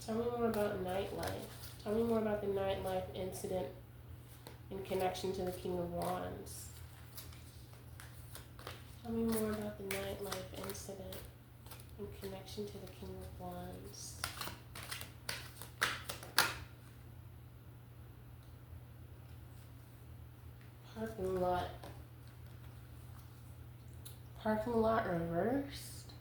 Tell me more about nightlife. Tell me more about the nightlife incident in connection to the King of Wands. Tell me more about the nightlife incident in connection to the King of Wands. Parking lot. Parking lot reversed.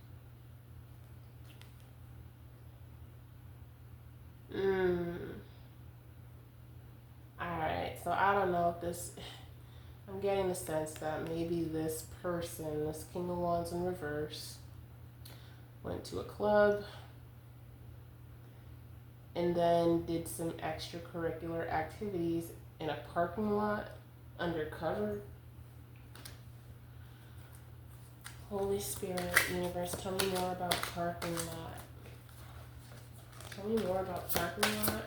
Alright, so I don't know if this... I'm getting the sense that maybe this person, this King of Wands in reverse, went to a club and then did some extracurricular activities in a parking lot undercover. Holy Spirit, Universe, tell me more about parking lot. Tell me more about parking lot.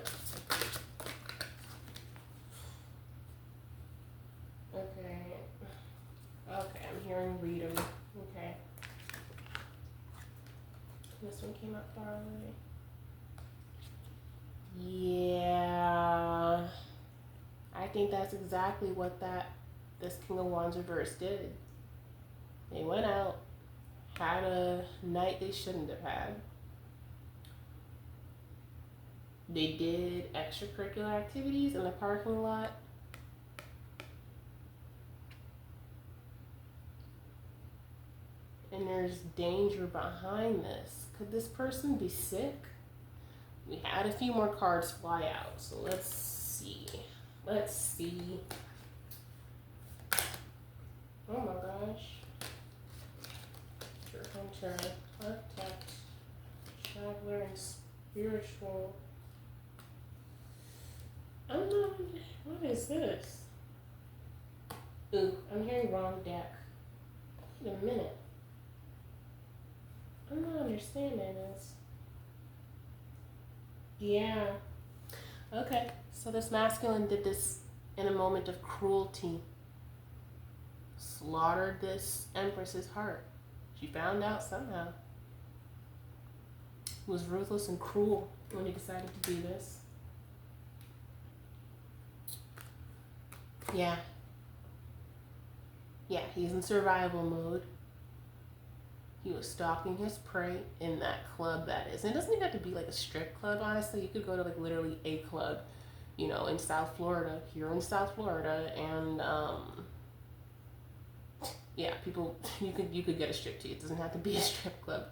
Okay, I'm hearing read 'em. Okay. This one came up far away. Yeah. I think that's exactly what this King of Wands reverse did. They went out, had a night they shouldn't have had. They did extracurricular activities in the parking lot. And there's danger behind this. Could this person be sick? We had a few more cards fly out, so let's see. Oh my gosh. Hunter, architect, traveler, and spiritual. I'm not. What is this? Ooh, I'm hearing wrong deck. Wait a minute. I'm not understanding this. Yeah. Okay, so this masculine did this in a moment of cruelty. Slaughtered this Empress's heart. She found out somehow. He was ruthless and cruel when he decided to do this. Yeah. Yeah, he's in survival mode. He was stalking his prey in that club, that is. And it doesn't even have to be like a strip club, honestly. You could go to like literally a club, you know, in South Florida, here in South Florida, and yeah, people, you could get a strip to. It doesn't have to be a strip club.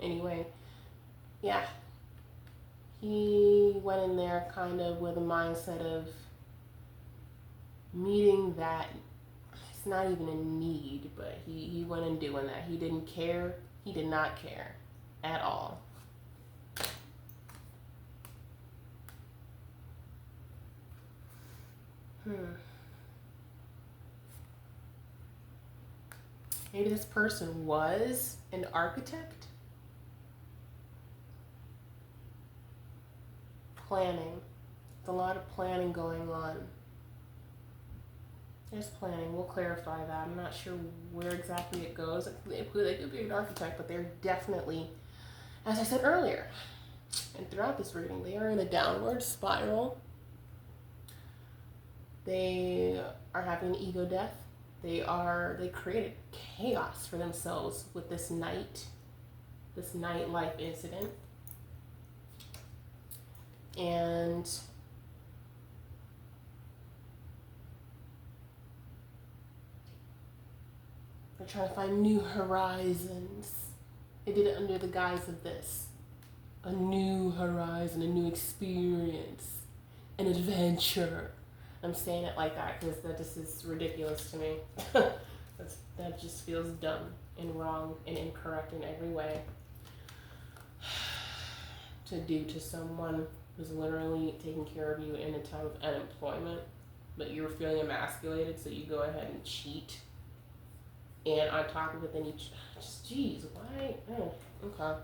Anyway, yeah. He went in there kind of with a mindset of meeting that, it's not even a need, but he went and doing that. He didn't care. He did not care at all. Maybe this person was an architect. Planning. There's a lot of planning going on. There's planning. We'll clarify that. I'm not sure where exactly it goes. They could be an architect, but they're definitely, as I said earlier, and throughout this reading, they are in a downward spiral. They are having an ego death. They created chaos for themselves with this nightlife incident. And they're trying to find new horizons. They did it under the guise of this. A new horizon, a new experience, an adventure. I'm saying it like that because that just is ridiculous to me. That just feels dumb and wrong and incorrect in every way to do to someone who's literally taking care of you in a time of unemployment, but you're feeling emasculated, so you go ahead and cheat. And on top of it, then you just, geez, why? Oh, okay.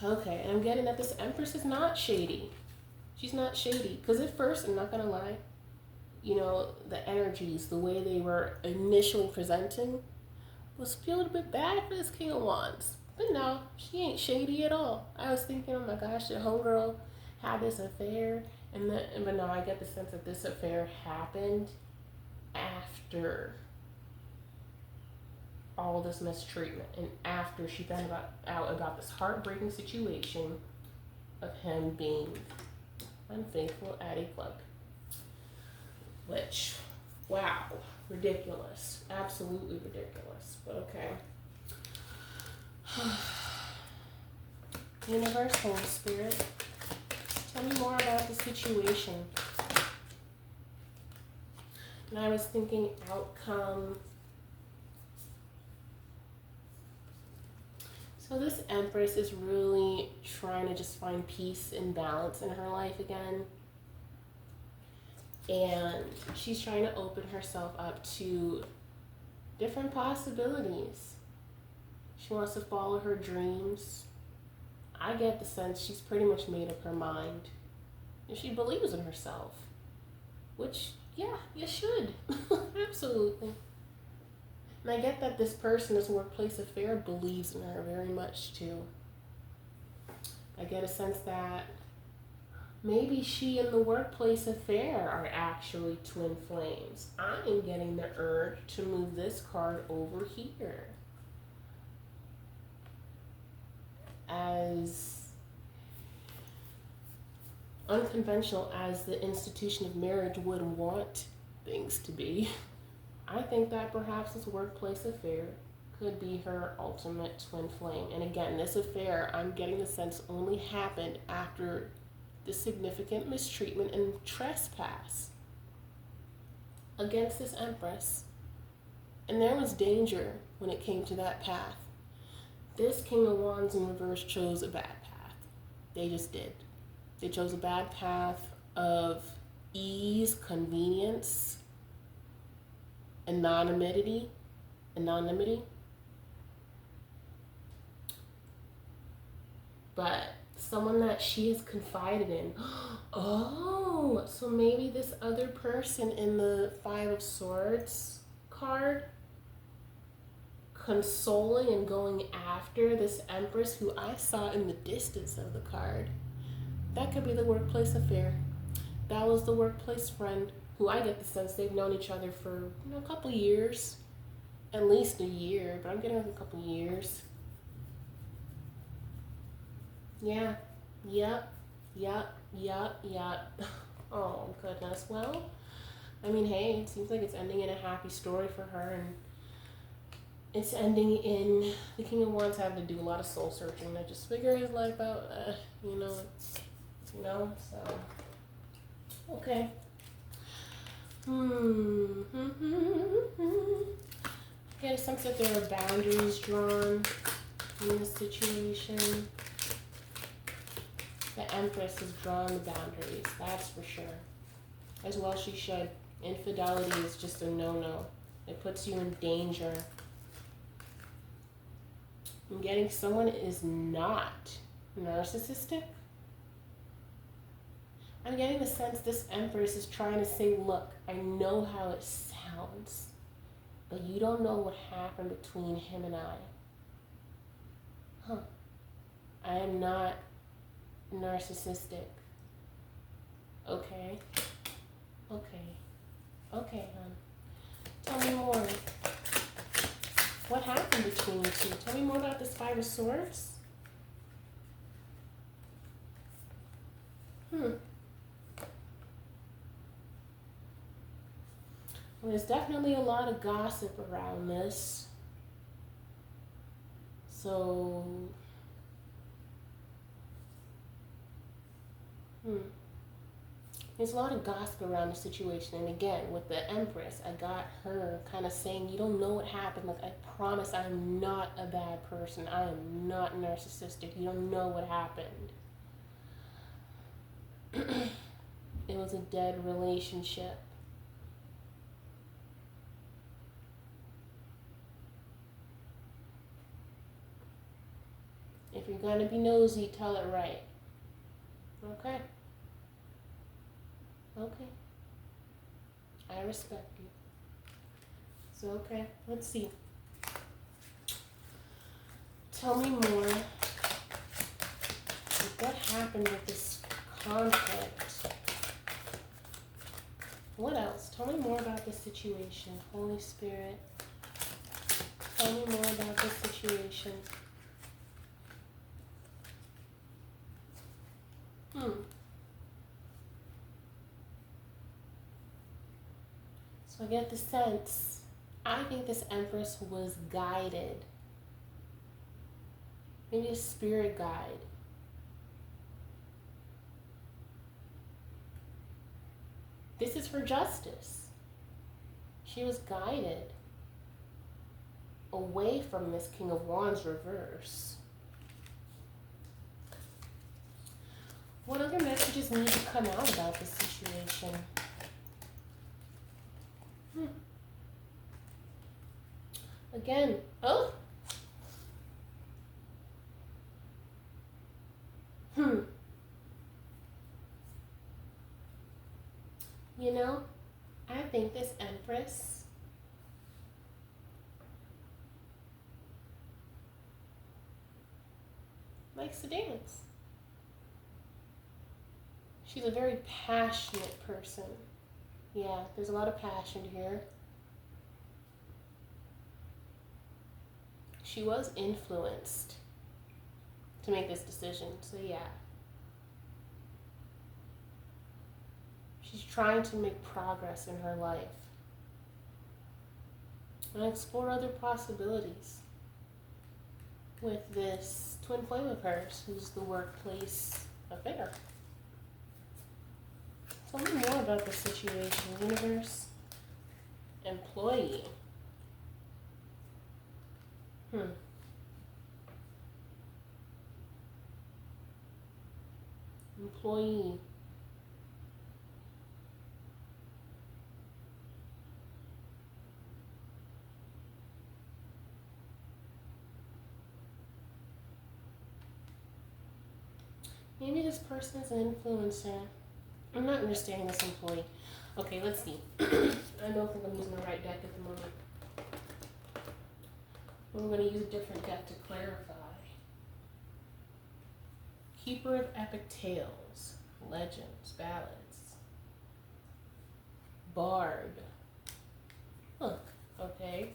Okay, and I'm getting that this Empress is not shady. She's not shady. Because at first, I'm not going to lie, you know, the energies, the way they were initially presenting was feeling a bit bad for this King of Wands. But no, she ain't shady at all. I was thinking, oh my gosh, the homegirl had this affair. But no, I get the sense that this affair happened after all this mistreatment and after she found out about this heartbreaking situation of him being unfaithful at a club. Which, wow, ridiculous. Absolutely ridiculous. But okay. Universe, Holy Spirit, tell me more about the situation. And I was thinking outcome. So this Empress is really trying to just find peace and balance in her life again. And she's trying to open herself up to different possibilities. She wants to follow her dreams. I get the sense she's pretty much made up her mind. And she believes in herself. Which, yeah, you should. Absolutely. And I get that this person, this workplace affair, believes in her very much too. I get a sense that maybe she and the workplace affair are actually twin flames. I am getting the urge to move this card over here. As unconventional as the institution of marriage would want things to be, I think that perhaps this workplace affair could be her ultimate twin flame. And again, this affair, I'm getting the sense, only happened after the significant mistreatment and trespass against this Empress. And there was danger when it came to that path. This King of Wands in reverse chose a bad path. They just did. They chose a bad path of ease, convenience, anonymity. But someone that she has confided in. Oh, so maybe this other person in the Five of Swords card, consoling and going after this Empress who I saw in the distance of the card. That could be the workplace affair. That was the workplace friend who I get the sense they've known each other for a couple years. At least a year, but I'm getting a couple years. Yeah. Yep. Oh, goodness. Well, I mean, hey, it seems like it's ending in a happy story for her, and it's ending in the King of Wands having to do a lot of soul searching to just figure his life out, so. Okay. Get a sense that there are boundaries drawn in this situation. The Empress has drawn the boundaries, that's for sure. As well she should. Infidelity is just a no-no. It puts you in danger. I'm getting someone is not narcissistic. I'm getting the sense this Empress is trying to say, look, I know how it sounds, but you don't know what happened between him and I. Huh. I am not narcissistic. Okay. Okay, hon. Tell me more. What happened between you two? Tell me more about this Five of Swords. Well, there's definitely a lot of gossip around this. So, there's a lot of gossip around the situation. And again, with the Empress, I got her kind of saying, you don't know what happened. Like, I promise I'm not a bad person. I am not narcissistic. You don't know what happened. It was a dead relationship. If you're going to be nosy, tell it right. Okay. Okay. I respect you. So, okay, let's see. Tell me more. What happened with this conflict? What else? Tell me more about the situation. Holy Spirit. Tell me more about the situation. So I get the sense, I think this Empress was guided. Maybe a spirit guide. This is for justice. She was guided away from this King of Wands reverse. What other messages need to come out about this situation? Again, oh. You know, I think this Empress likes to dance. She's a very passionate person. Yeah, there's a lot of passion here. She was influenced to make this decision, so yeah. She's trying to make progress in her life and explore other possibilities with this twin flame of hers, who's the workplace affair. Tell me more about the situation, universe. Employee. Employee. Maybe this person is an influencer. I'm not understanding this employee. Okay, let's see. I don't think I'm using the right deck at the moment. We're going to use a different deck to clarify. Keeper of Epic Tales, Legends, Ballads, Bard. Look, okay.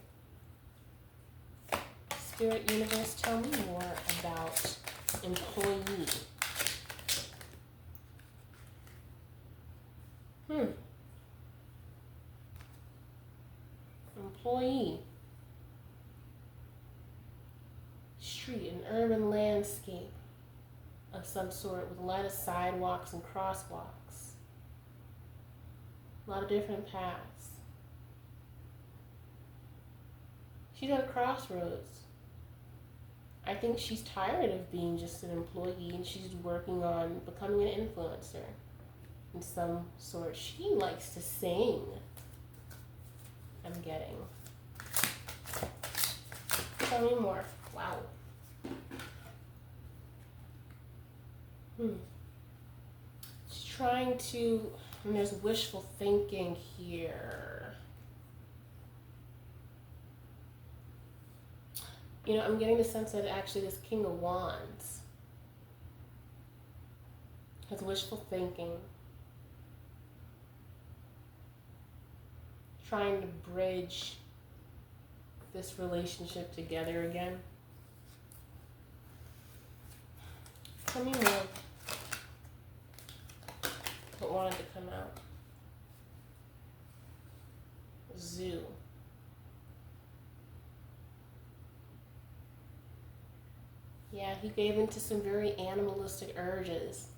Spirit Universe, tell me more about employee. Employee. Street, an urban landscape of some sort with a lot of sidewalks and crosswalks. A lot of different paths. She's at a crossroads. I think she's tired of being just an employee and she's working on becoming an influencer in some sort. She likes to sing. I'm getting. Tell me more. Wow. She's trying to, and there's wishful thinking here. You know, I'm getting the sense that actually this King of Wands has wishful thinking, trying to bridge this relationship together again. Tell me more. What wanted to come out? Zoo. Yeah, he gave into some very animalistic urges.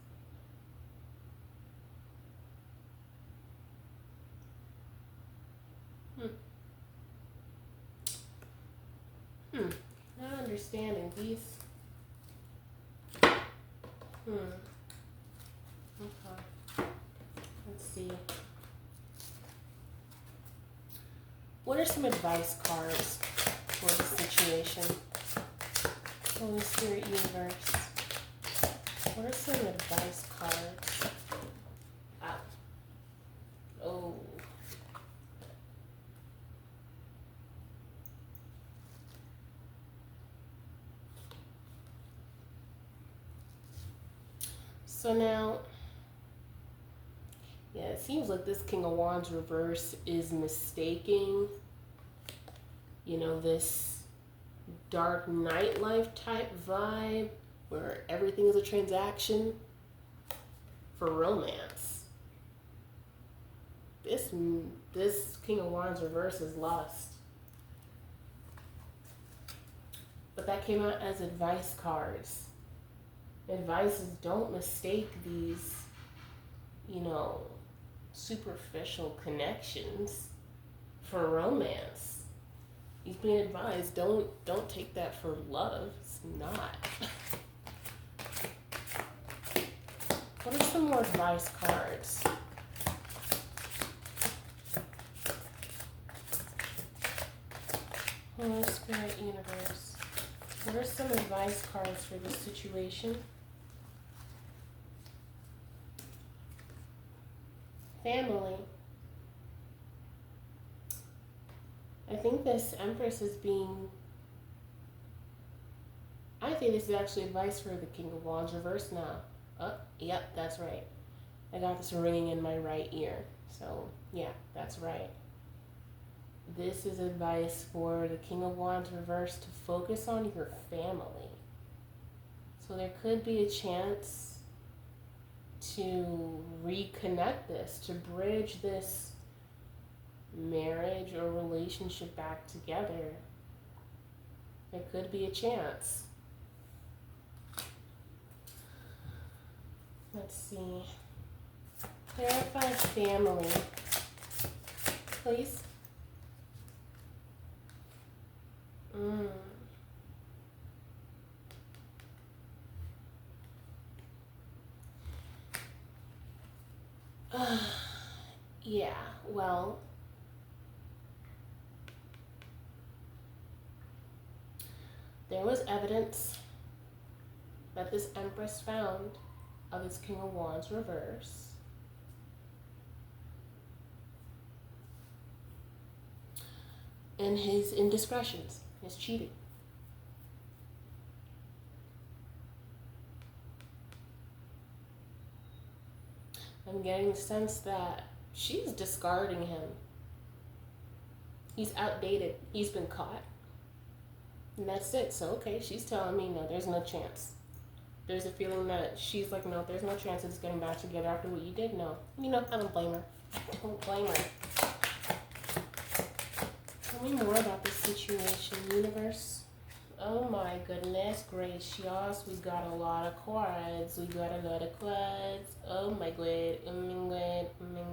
Not understanding these. Okay. Let's see. What are some advice cards for the situation? Holy Spirit Universe. What are some advice cards? Ow. Oh. So now, yeah, it seems like this King of Wands reverse is mistaking, you know, this dark nightlife type vibe where everything is a transaction for romance. This King of Wands reverse is lust. But that came out as advice cards. Advice is don't mistake these, you know, superficial connections for romance. He's being advised, don't take that for love. It's not. What are some more advice cards? Holy Spirit Universe. What are some advice cards for this situation? Family. I think this Empress is being... I think this is actually advice for the King of Wands reverse now. Oh, yep, that's right. I got this ringing in my right ear. So, yeah, that's right. This is advice for the King of Wands reverse to focus on your family. So there could be a chance to reconnect this, to bridge this marriage or relationship back together. There could be a chance. Let's see. Clarify family, please. Yeah, well, there was evidence that this Empress found of his King of Wands reverse. And his indiscretions, his cheating. I'm getting the sense that she's discarding him. He's outdated. He's been caught. And that's it. So, okay, she's telling me, no, there's no chance. There's a feeling that she's like, no, there's no chance of us getting back together after what you did. No. You know, I don't blame her. I don't blame her. Tell me more about this situation, universe. Oh my goodness gracious, we got a lot of cards. Oh my god, oh my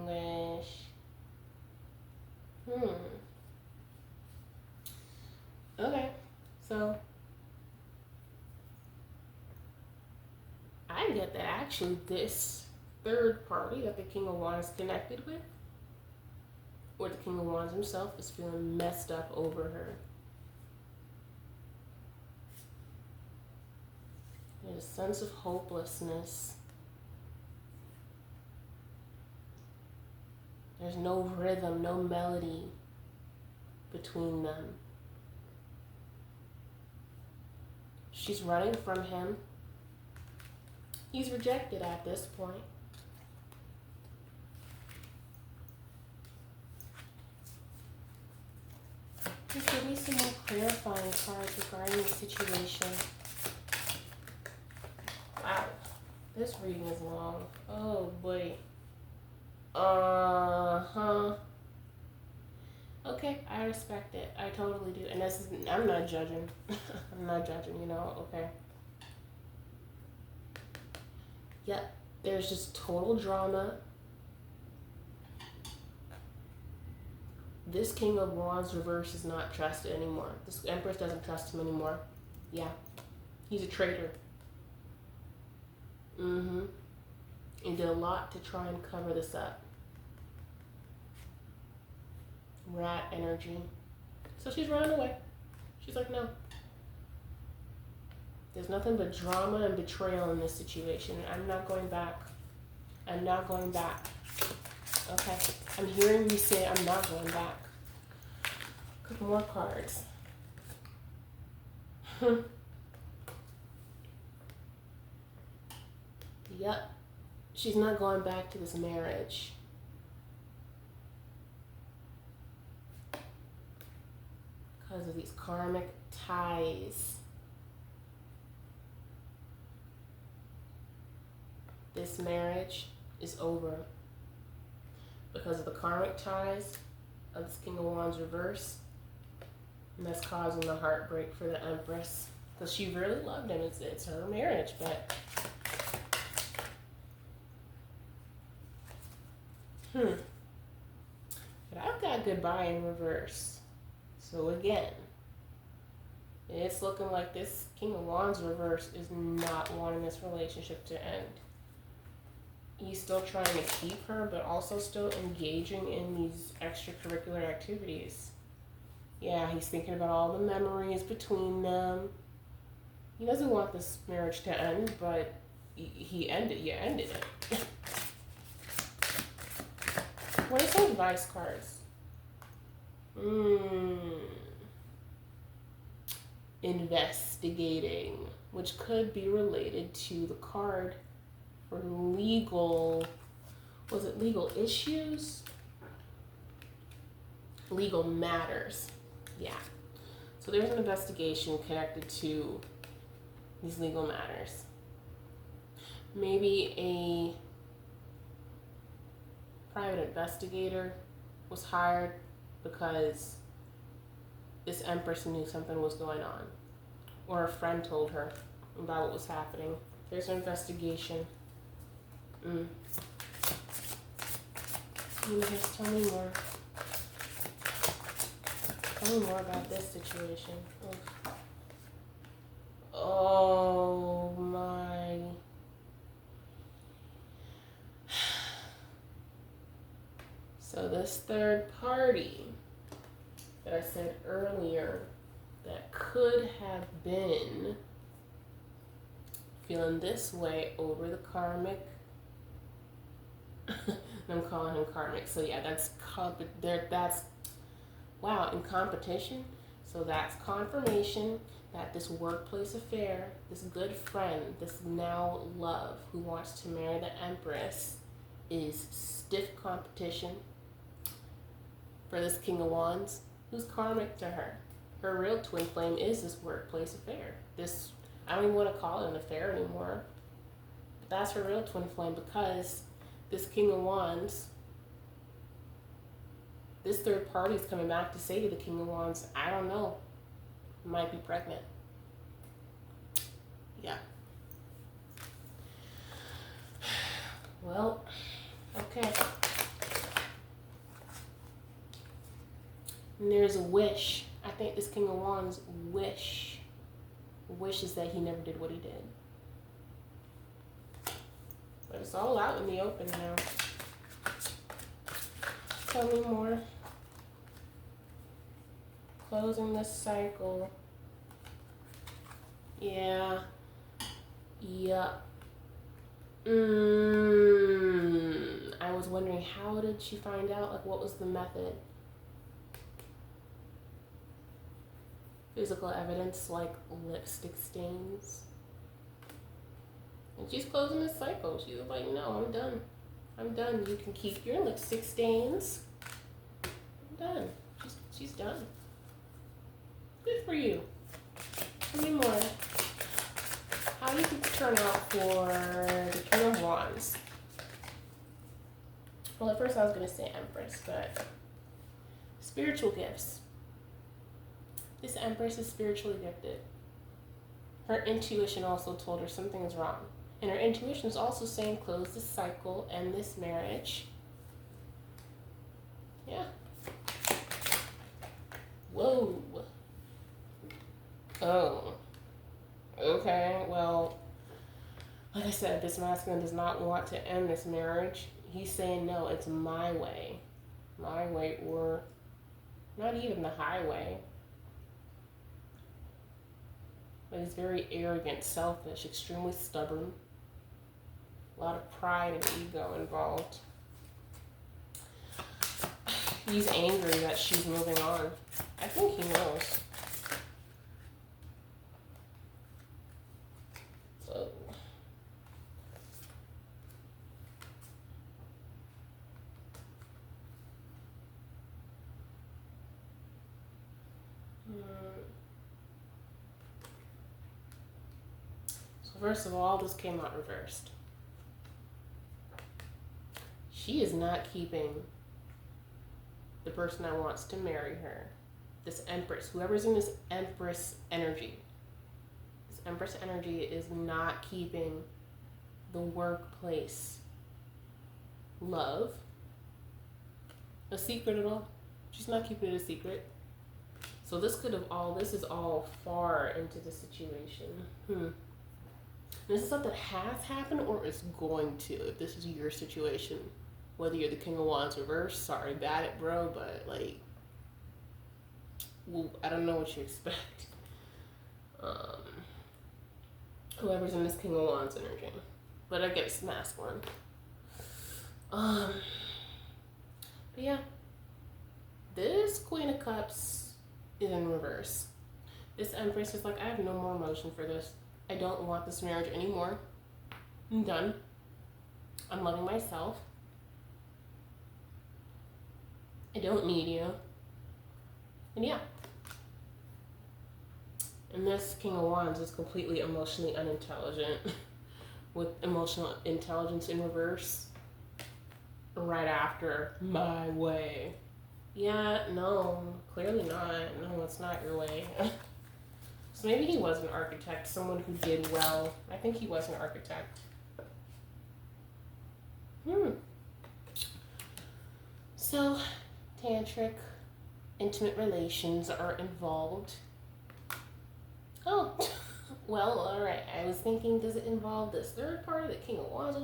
gosh. Hmm. Okay. So I get that actually this third party that the King of Wands connected with, or the King of Wands himself, is feeling messed up over her. There's a sense of hopelessness. There's no rhythm, no melody between them. She's running from him. He's rejected at this point. Just give me some more clarifying cards regarding the situation. Wow, this reading is long. Oh boy. Okay, I respect it. I totally do. And this is, I'm not judging. I'm not judging, you know, okay. Yep, there's just total drama. This King of Wands reverse is not trusted anymore. This Empress doesn't trust him anymore. Yeah, he's a traitor. He did a lot to try and cover this up. Rat energy. So she's running away. She's like, no. There's nothing but drama and betrayal in this situation. I'm not going back. I'm not going back. Okay. I'm hearing you say I'm not going back. A couple more cards. Yep. She's not going back to this marriage. Because of these karmic ties. This marriage is over. Because of the karmic ties of this King of Wands reverse. And that's causing the heartbreak for the Empress. Because she really loved him. It's her marriage, but... But I've got goodbye in reverse. So again, it's looking like this King of Wands reverse is not wanting this relationship to end. He's still trying to keep her, but also still engaging in these extracurricular activities. Yeah, he's thinking about all the memories between them. He doesn't want this marriage to end, but you ended it. What are some advice cards? Investigating, which could be related to the card for legal, was it legal issues? Legal matters. Yeah. So there's an investigation connected to these legal matters. Maybe a private investigator was hired because this Empress knew something was going on, or a friend told her about what was happening. There's an investigation. Just tell me more. Tell me more about this situation. Oh my. So this third party that I said earlier that could have been feeling this way over the karmic. I'm calling him karmic. So yeah, that's wow, in competition. So that's confirmation that this workplace affair, this good friend, this now love who wants to marry the Empress is stiff competition for this King of Wands, who's karmic to her. Her real twin flame is this workplace affair. This, I don't even want to call it an affair anymore. But that's her real twin flame, because this King of Wands, this third party is coming back to say to the King of Wands, I don't know, might be pregnant. Yeah. Well, okay. There's a wish. I think this King of Wands wishes that he never did what he did. But it's all out in the open now. Tell me more. Closing this cycle. Yeah. Yup. I was wondering, how did she find out? Like, what was the method? Physical evidence, like lipstick stains. And she's closing this cycle. She's like, no, I'm done. I'm done. You can keep your lipstick stains. I'm done. She's done. Good for you. Tell me more. How do you think it turn out for the King of Wands? Well, at first I was going to say Empress, but spiritual gifts. This Empress is spiritually gifted. Her intuition also told her something is wrong. And her intuition is also saying close this cycle, end this marriage. Yeah. Whoa. Oh. Okay, well, like I said, this masculine does not want to end this marriage. He's saying, no, it's my way. My way, or not even the highway. But he's very arrogant, selfish, extremely stubborn. A lot of pride and ego involved. He's angry that she's moving on. I think he knows. So. So first of all, this came out reversed. She is not keeping the person that wants to marry her. This Empress, whoever's in this Empress energy. This Empress energy is not keeping the workplace love a secret at all. She's not keeping it a secret. So this is all far into the situation. This is something that has happened or is going to, if this is your situation. Whether you're the King of Wands reverse, sorry about it, bro, but like, well, I don't know what you expect. Whoever's in this King of Wands energy. But I guess masculine. But yeah. This Queen of Cups is in reverse. This Empress is like, I have no more emotion for this. I don't want this marriage anymore. I'm done. I'm loving myself. I don't need you. And yeah. And this King of Wands is completely emotionally unintelligent with emotional intelligence in reverse right after my way. Yeah, no, clearly not. No, it's not your way. So maybe he was an architect, someone who did well. I think he was an architect. So, tantric, intimate relations are involved. Oh, well, all right. I was thinking, does it involve this third party, the King of Wands?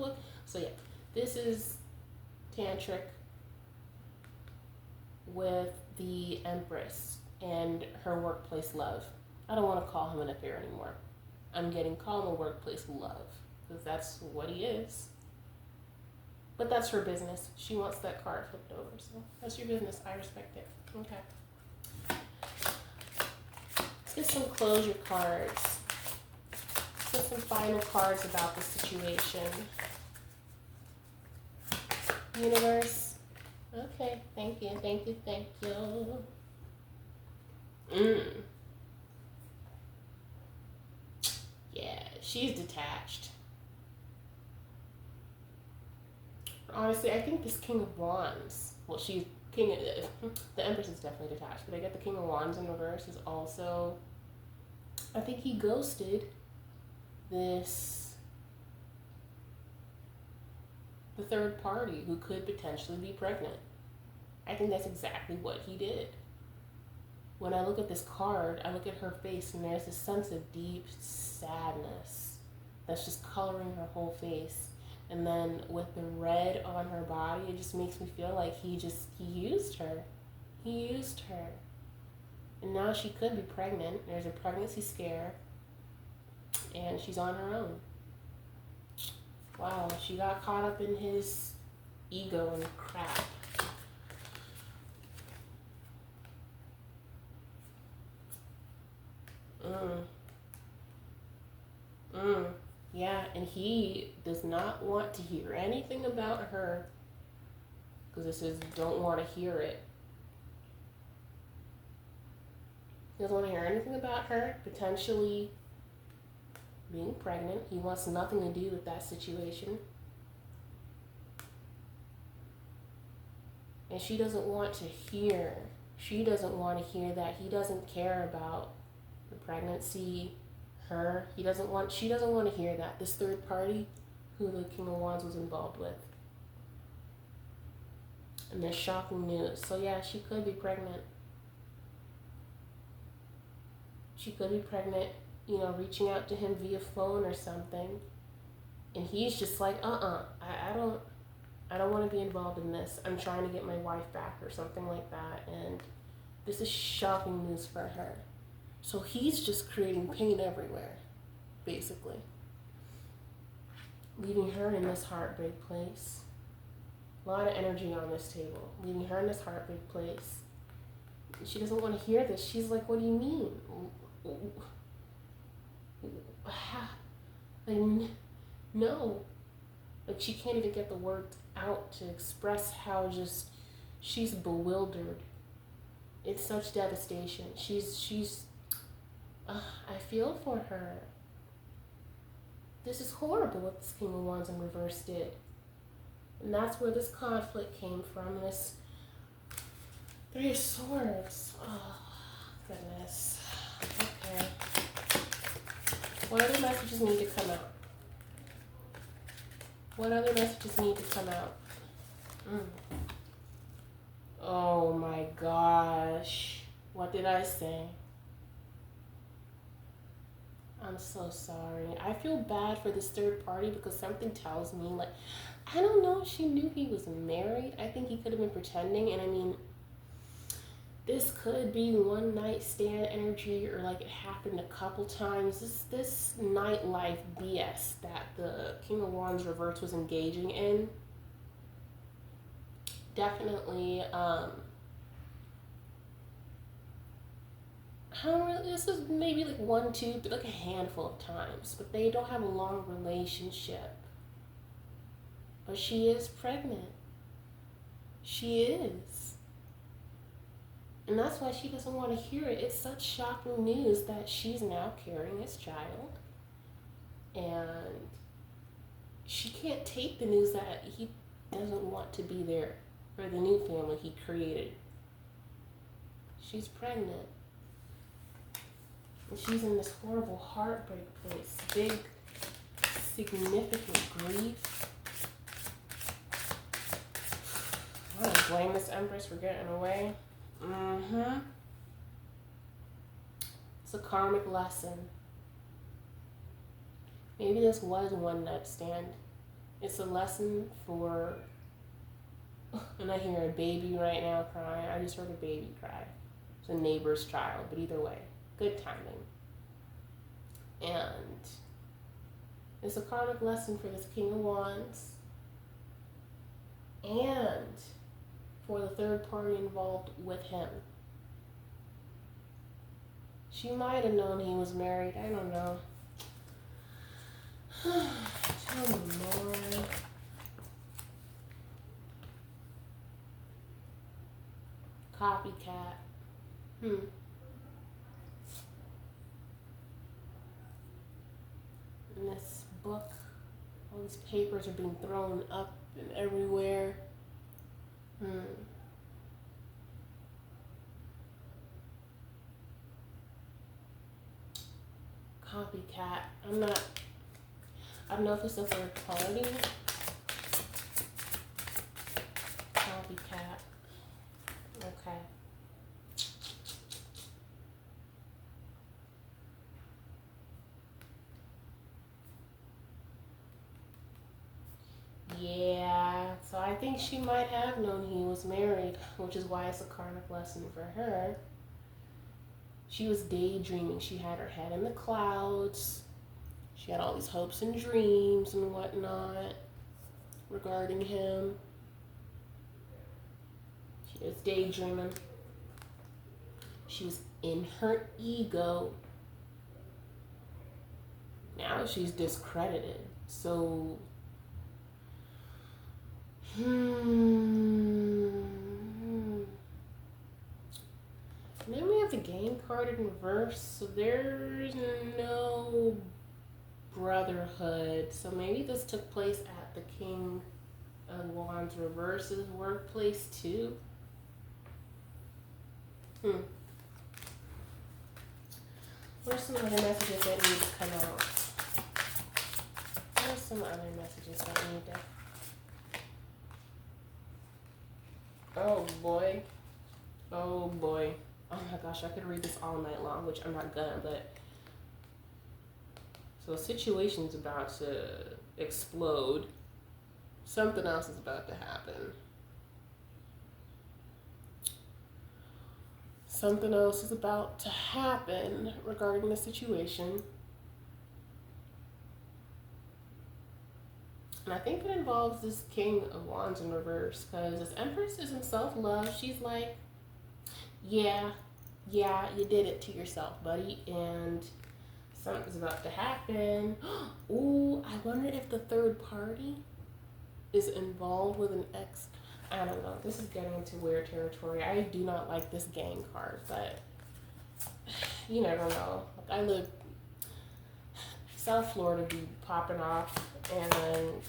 So yeah, this is tantric with the Empress and her workplace love. I don't want to call him an affair anymore. I'm getting called a workplace love because that's what he is. But that's her business. She wants that card flipped over, so that's your business. I respect it. Okay. Let's get some closure cards. Let's get some final cards about the situation. Universe. Okay, thank you, thank you, thank you. Yeah, she's detached. Honestly, I think this King of Wands, well, she's King of, the Empress is definitely detached, but I get the King of Wands in reverse is also, I think he ghosted the third party who could potentially be pregnant. I think that's exactly what he did. when I look at this card, I look at her face and there's a sense of deep sadness that's just coloring her whole face. And then with the red on her body, it just makes me feel like he used her. He used her. And now she could be pregnant. There's a pregnancy scare. And she's on her own. Wow, she got caught up in his ego and crap. Yeah, and he does not want to hear anything about her because it says don't want to hear it. He doesn't want to hear anything about her potentially being pregnant. He wants nothing to do with that situation. And she doesn't want to hear. She doesn't want to hear that he doesn't care about the pregnancy, her. She doesn't want to hear that. This third party who the King of Wands was involved with. And there's shocking news. So yeah, she could be pregnant. She could be pregnant, reaching out to him via phone or something. And he's just like, I don't want to be involved in this. I'm trying to get my wife back or something like that. And this is shocking news for her. So he's just creating pain everywhere, basically. Leaving her in this heartbreak place. A lot of energy on this table. Leaving her in this heartbreak place. She doesn't want to hear this. She's like, what do you mean? No. Like, she can't even get the words out to express how just she's bewildered. It's such devastation. I feel for her. This is horrible what this King of Wands in reverse did. And that's where this conflict came from. This Three of Swords. Oh, goodness. Okay. What other messages need to come out? What other messages need to come out? Oh my gosh. What did I say? I'm so sorry. I feel bad for this third party because something tells me, like, I don't know if she knew he was married. I think he could have been pretending. And I mean, this could be one night stand energy, or like it happened a couple times. This nightlife BS that the King of Wands reverse was engaging in. Definitely, this is maybe like one, two, like a handful of times, but they don't have a long relationship. But she is pregnant. She is. And that's why she doesn't want to hear it. It's such shocking news that she's now carrying his child. And she can't take the news that he doesn't want to be there for the new family he created. She's pregnant. And she's in this horrible heartbreak place. Big, significant grief. I don't blame this Empress for getting away. It's a karmic lesson. Maybe this was one night stand. It's a lesson for, and I hear a baby right now crying. I just heard a baby cry. It's a neighbor's child, but either way, good timing. And it's a karmic lesson for this King of Wands and for the third party involved with him. She might have known he was married. I don't know. Tell me more. Copycat. In this book, all these papers are being thrown up and everywhere. Copycat. I don't know if it's a third party. Copycat. Okay. Yeah, so I think she might have known he was married, which is why it's a karmic lesson for her. She was daydreaming. She had her head in the clouds. She had all these hopes and dreams and whatnot regarding him. She was daydreaming. She was in her ego. Now she's discredited. So, And then we have the game card in reverse. So there's no brotherhood. So maybe this took place at the King of Wands reverse's workplace too. What are some other messages that need to come out? What are some other messages that need to... Oh boy. Oh boy. Oh my gosh, I could read this all night long, which I'm not gonna, but... So the situation's about to explode. Something else is about to happen. Something else is about to happen regarding the situation. And I think it involves this King of Wands in reverse, because this Empress is in self-love. She's like, yeah, you did it to yourself, buddy, and something's about to happen. Ooh, I wonder if the third party is involved with an ex. I don't know. This is getting into weird territory. I do not like this gang card, but you never know. Like, I live South Florida be popping off, and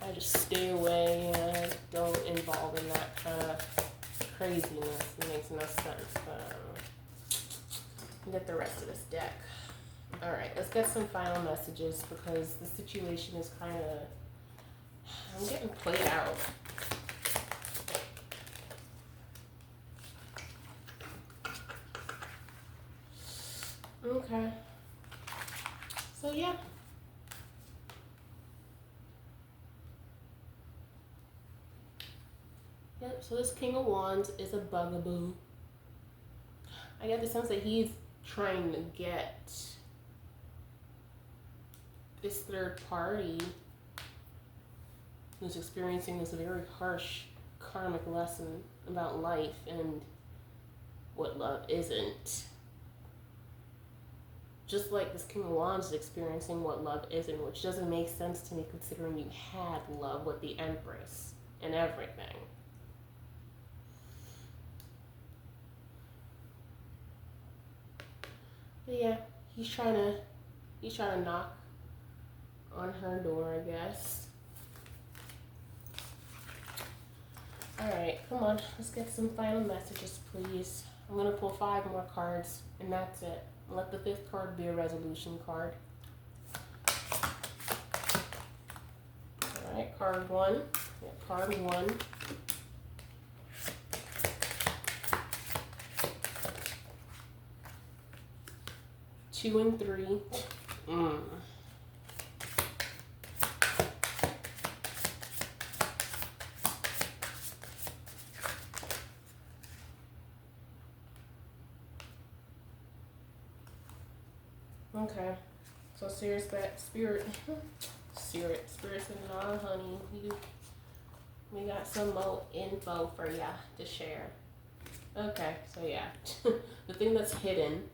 I just stay away and don't involve in that kind of craziness. It makes no sense. Get the rest of this deck. All right, let's get some final messages because the situation is kind of, I'm getting played out. Okay. So yeah. Yep, so this King of Wands is a bugaboo. I get the sense that he's trying to get this third party who's experiencing this very harsh karmic lesson about life and what love isn't. Just like this King of Wands is experiencing what love isn't, which doesn't make sense to me considering you had love with the Empress and everything. But yeah, he's trying to knock on her door, I guess. All right, come on, let's get some final messages, please. I'm gonna pull 5 more cards, and that's it. Let the 5th card be a resolution card. All right, card 1. Yeah, card 1. Two and 3. Okay, so Spirit said, nah, honey, we got some more info for ya to share. Okay, so yeah, the thing that's hidden,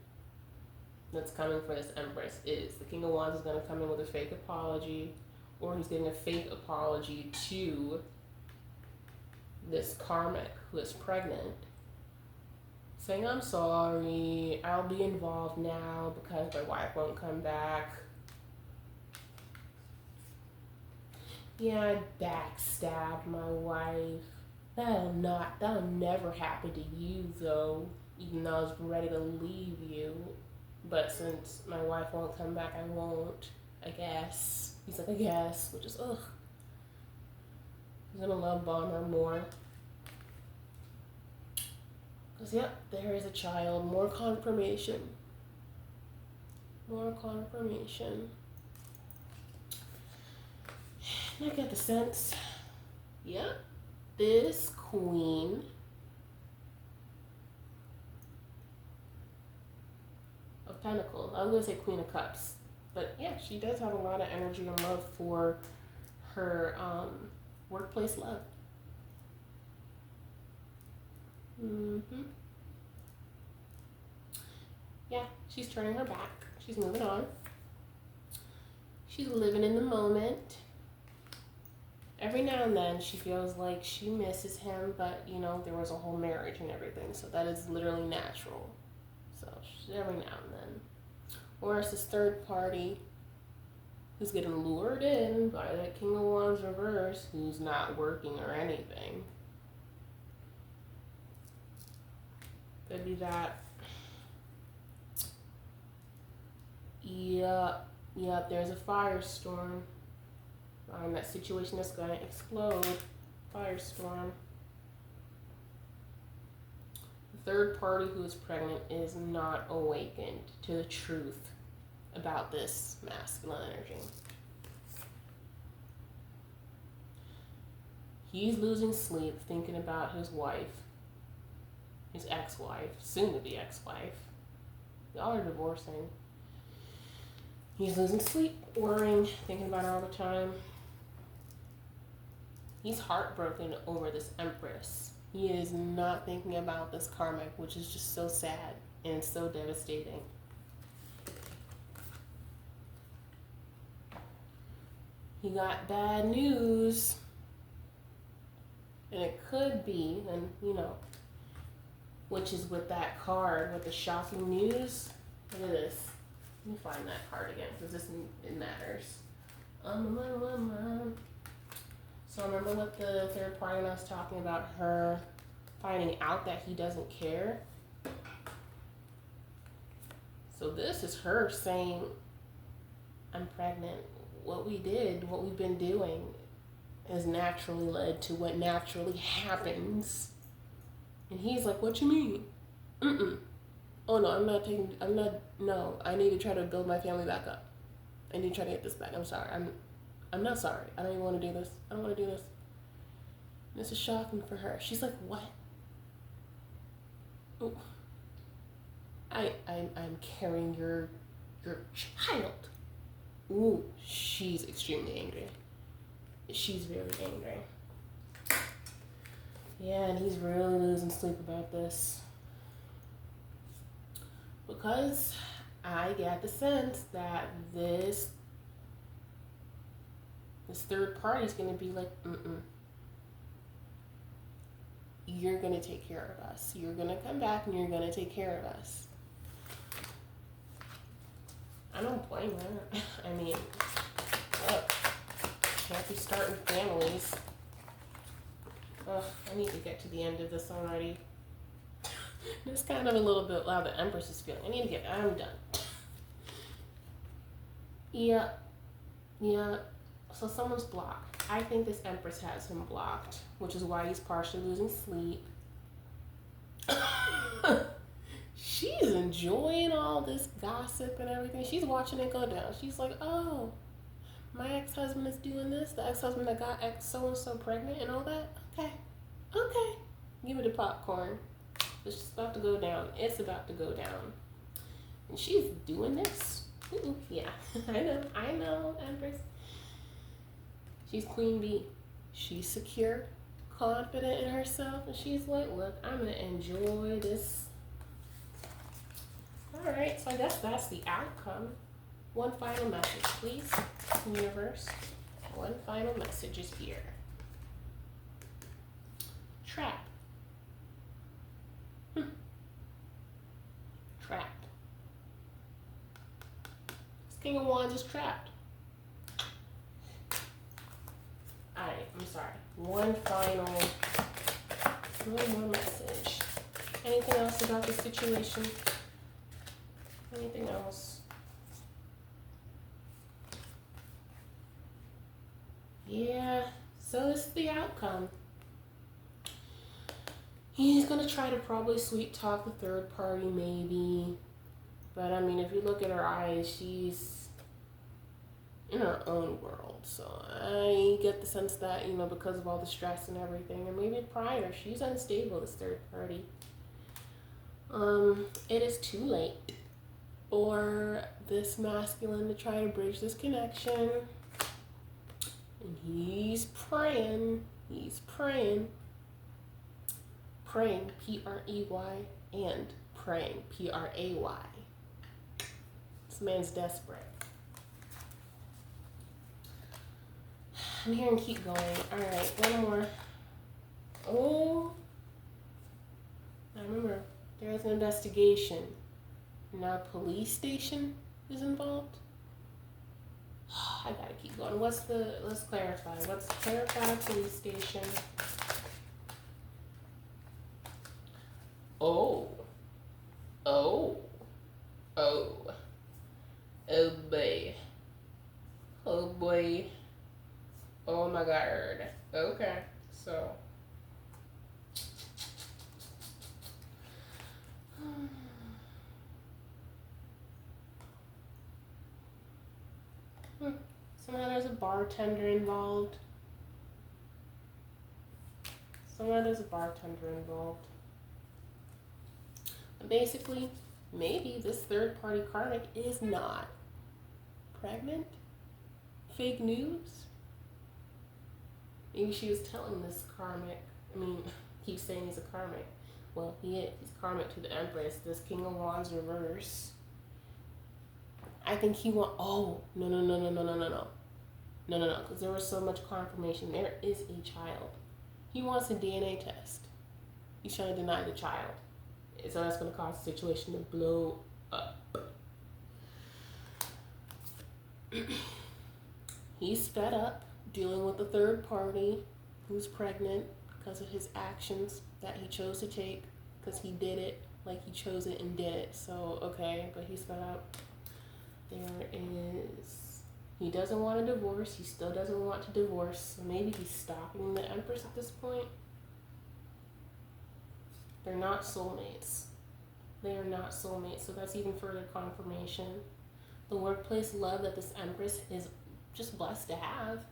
that's coming for this Empress is the King of Wands is going to come in with a fake apology, or he's getting a fake apology to this karmic who is pregnant, saying, I'm sorry, I'll be involved now because my wife won't come back. Yeah, I backstabbed my wife. That'll never happen to you though, even though I was ready to leave you. But since my wife won't come back, I won't, I guess. He's like, I guess, which is, ugh. He's gonna love bomb her more. Because, yep, there is a child. More confirmation. More confirmation. I get the sense. Yep. This Queen of Pentacles. I was gonna say Queen of Cups, but yeah, she does have a lot of energy and love for her workplace love. Yeah, she's turning her back. She's moving on. She's living in the moment. Every now and then she feels like she misses him, but you know, there was a whole marriage and everything, so that is literally natural. So every now and then. Or it's this third party who's getting lured in by that King of Wands reverse, who's not working or anything. Could be that. Yep, there's a firestorm. That situation is going to explode. Firestorm. The third party who is pregnant is not awakened to the truth about this masculine energy. He's losing sleep thinking about his wife, his ex-wife, soon-to-be ex-wife. Y'all are divorcing. He's losing sleep, worrying, thinking about her all the time. He's heartbroken over this Empress. He is not thinking about this karmic, which is just so sad and so devastating. He got bad news. And it could be, and you know, which is with that card, with the shocking news. Look at this. Let me find that card again, because it matters. So remember with the third party when I was talking about her finding out that he doesn't care? So this is her saying, I'm pregnant. What we did, what we've been doing has naturally led to what naturally happens. And he's like, what you mean? Oh no, no, I need to try to build my family back up. I need to try to get this back. I'm sorry. I'm not sorry. I don't even want to do this. I don't want to do this. And this is shocking for her. She's like, what? Ooh. I'm carrying your child. Ooh, she's extremely angry. She's very angry. Yeah, and he's really losing sleep about this. Because I get the sense that this third party is going to be like, you're going to take care of us. You're going to come back and you're going to take care of us. I don't blame her. I mean, look, can't be starting families. Ugh, I need to get to the end of this already. It's kind of a little bit how the Empress is feeling. I'm done. Yeah. So someone's blocked. I think this Empress has him blocked, which is why he's partially losing sleep. She's enjoying all this gossip and everything. She's watching it go down. She's like, oh, my ex-husband is doing this. The ex-husband that got ex-so-and-so pregnant and all that. Okay. Give me the popcorn. It's just about to go down. It's about to go down. And she's doing this. Yeah, I know, Empress. She's Queen Bee. She's secure, confident in herself, and she's like, look, I'm going to enjoy this. All right, so I guess that's the outcome. One final message, please, universe. One final message is here. Trap. Trapped. This King of Wands is trapped. Alright, I'm sorry. One more message. Anything else about the situation? Anything else? Yeah, so this is the outcome. He's gonna try to probably sweet talk the third party, maybe. But I mean, if you look at her eyes, she's in her own world. So I get the sense that, you know, because of all the stress and everything, and maybe prior, she's unstable, this third party. It is too late for this masculine to try to bridge this connection. And he's praying, praying, P-R-E-Y, and praying, P-R-A-Y. This man's desperate. I'm hearing keep going. Alright, one more. Oh, I remember there was an investigation. Now police station is involved. I gotta keep going. Let's clarify. Let's clarify police station. Oh. Oh boy. Oh boy. Oh my god. Okay, so. Somehow there's a bartender involved. And basically, maybe this third party karmic is not pregnant. Fake news. Maybe she was telling this karmic. Keeps saying he's a karmic. Well, he is. He's karmic to the Empress. This King of Wands reverse. I think he no, because there was so much confirmation. There is a child. He wants a DNA test. He's trying to deny the child. So that's going to cause the situation to blow up. He's fed up dealing with the third party who's pregnant because of his actions that he chose to take, because he did it like he chose it and did it. So, okay, but he's fed up. He doesn't want a divorce. He still doesn't want to divorce. So maybe he's stopping the Empress at this point. They're not soulmates. They are not soulmates. So that's even further confirmation. The workplace love that this Empress is just blessed to have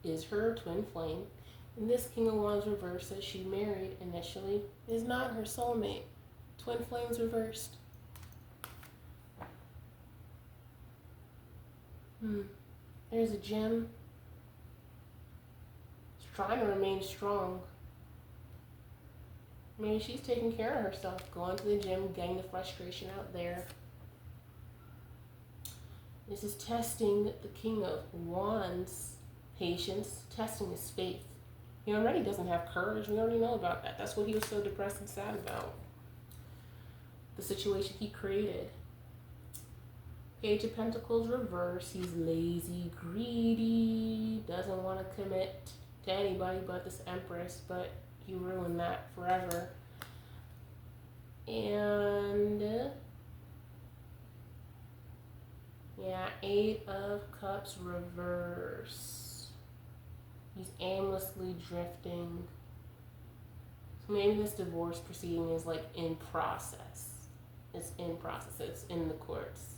is her twin flame. And this King of Wands reverse that she married initially is not her soulmate. Twin flames reversed. There's a gem. She's trying to remain strong. Maybe she's taking care of herself, going to the gym, getting the frustration out there. This is testing the King of Wands' patience, testing his faith. He already doesn't have courage. We already know about that. That's what he was so depressed and sad about. The situation he created. Page of Pentacles reverse. He's lazy, greedy, doesn't want to commit to anybody but this Empress, but he ruined that forever. And yeah, Eight of Cups reverse. He's aimlessly drifting. So maybe this divorce proceeding is like in process. It's in process. It's in the courts.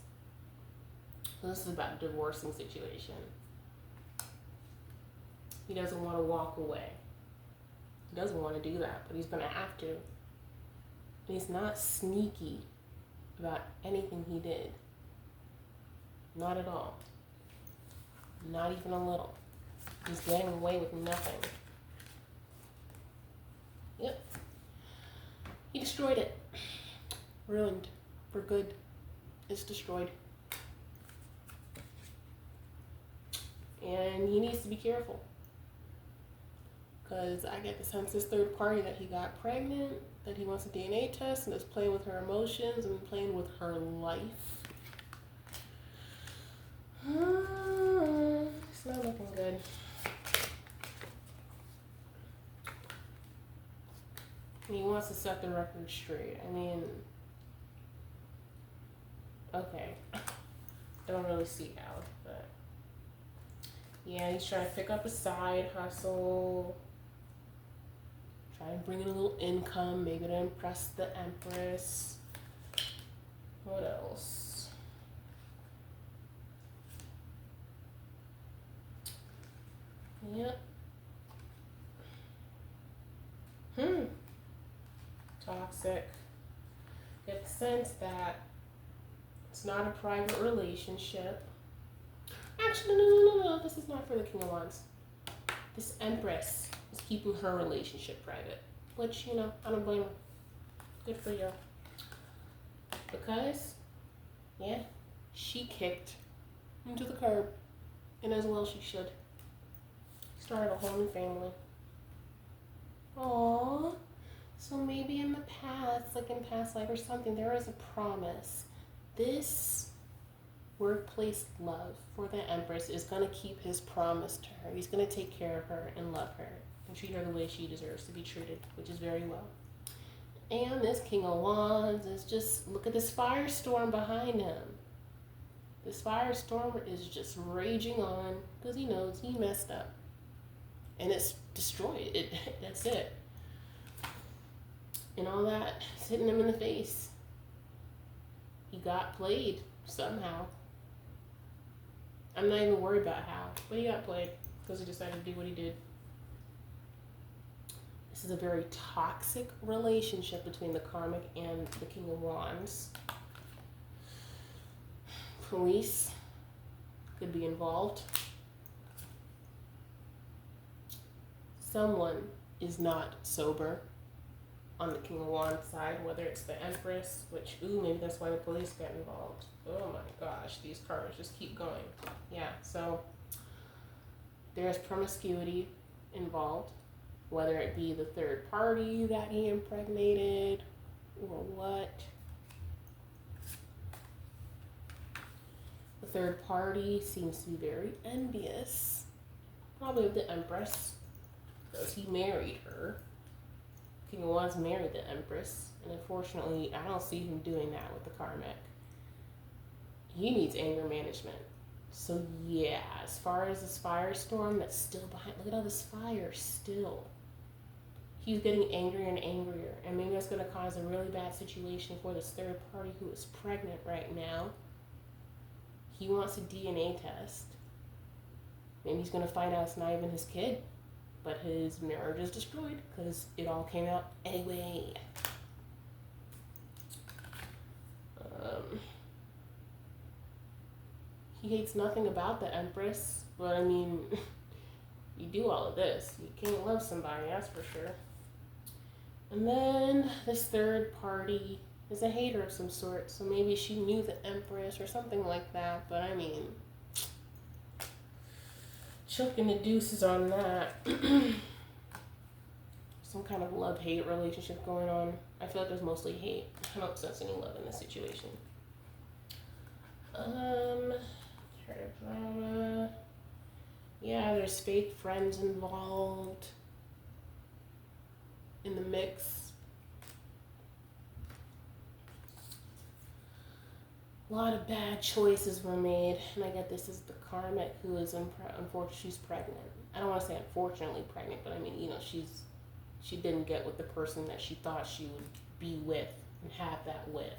So this is about a divorcing situation. He doesn't want to walk away. He doesn't want to do that, but he's going to have to. And he's not sneaky about anything he did. Not at all. Not even a little. He's getting away with nothing. Yep. He destroyed it. Ruined. For good. It's destroyed. And he needs to be careful. Because I get the sense this third party that he got pregnant, that he wants a DNA test, and is playing with her emotions and playing with her life. It's not looking good. He wants to set the record straight. Okay. Don't really see how, but yeah, he's trying to pick up a side hustle. Try to bring in a little income, maybe to impress the Empress. What else? Yep. Toxic. Get the sense that it's not a private relationship. Actually, no. This is not for the King of Wands. This Empress is keeping her relationship private. Which, I don't blame her. Good for you. Because, yeah, she kicked him to the curb. And as well she should. Started a whole new family. Aww. So maybe in the past, like in past life or something, there is a promise. This workplace love for the Empress is going to keep his promise to her. He's going to take care of her and love her and treat her the way she deserves to be treated, which is very well. And this King of Wands is just, look at this firestorm behind him. This firestorm is just raging on because he knows he messed up. And it's destroyed. That's it. And all that is hitting him in the face. He got played somehow. I'm not even worried about how, but he got played because he decided to do what he did. This is a very toxic relationship between the Karmic and the King of Wands. Police could be involved. Someone is not sober on the King of Wands side, whether it's the Empress, which, maybe that's why the police got involved. Oh my gosh, these cards just keep going. Yeah, so there's promiscuity involved, whether it be the third party that he impregnated or what. The third party seems to be very envious, probably of the Empress, because he married her. King of Wands married the Empress, and unfortunately, I don't see him doing that with the Karmic. He needs anger management. So yeah, as far as this firestorm that's still behind, look at all this fire still. He's getting angrier and angrier, and maybe that's going to cause a really bad situation for this third party who is pregnant right now. He wants a DNA test. Maybe he's going to find out it's not even his kid. But his marriage is destroyed because it all came out anyway. He hates nothing about the Empress, but I mean, you do all of this. You can't love somebody, that's for sure. And then this third party is a hater of some sort, so maybe she knew the Empress or something like that, but I mean, chucking the deuces on that. Some kind of love-hate relationship going on. I feel like there's mostly hate. I don't sense any love in this situation. Drama. Yeah, there's fake friends involved in the mix. A lot of bad choices were made, and I get this is the Karmic who is unfortunately she's pregnant. I don't want to say unfortunately pregnant, but I mean, she didn't get with the person that she thought she would be with and have that with.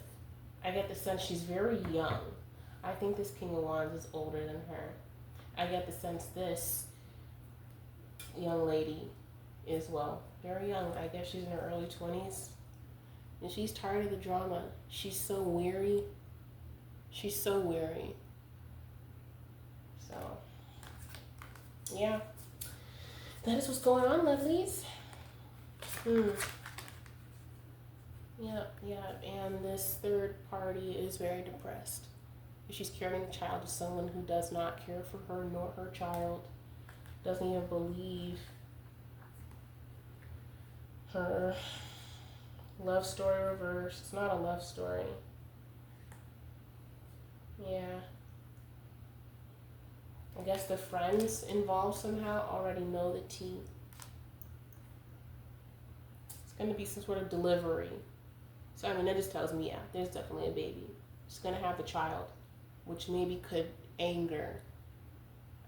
I get the sense she's very young. I think this King of Wands is older than her. I get the sense this young lady is, well, very young. I guess she's in her early 20s. And she's tired of the drama. She's so weary. She's so weary. So, yeah. That is what's going on, lovelies. Yep. And this third party is very depressed. She's carrying the child to someone who does not care for her nor her child. Doesn't even believe her. Love story reversed. It's not a love story. Yeah. I guess the friends involved somehow already know the tea. It's going to be some sort of delivery. So, I mean, that just tells me, yeah, there's definitely a baby. She's going to have the child, which maybe could anger.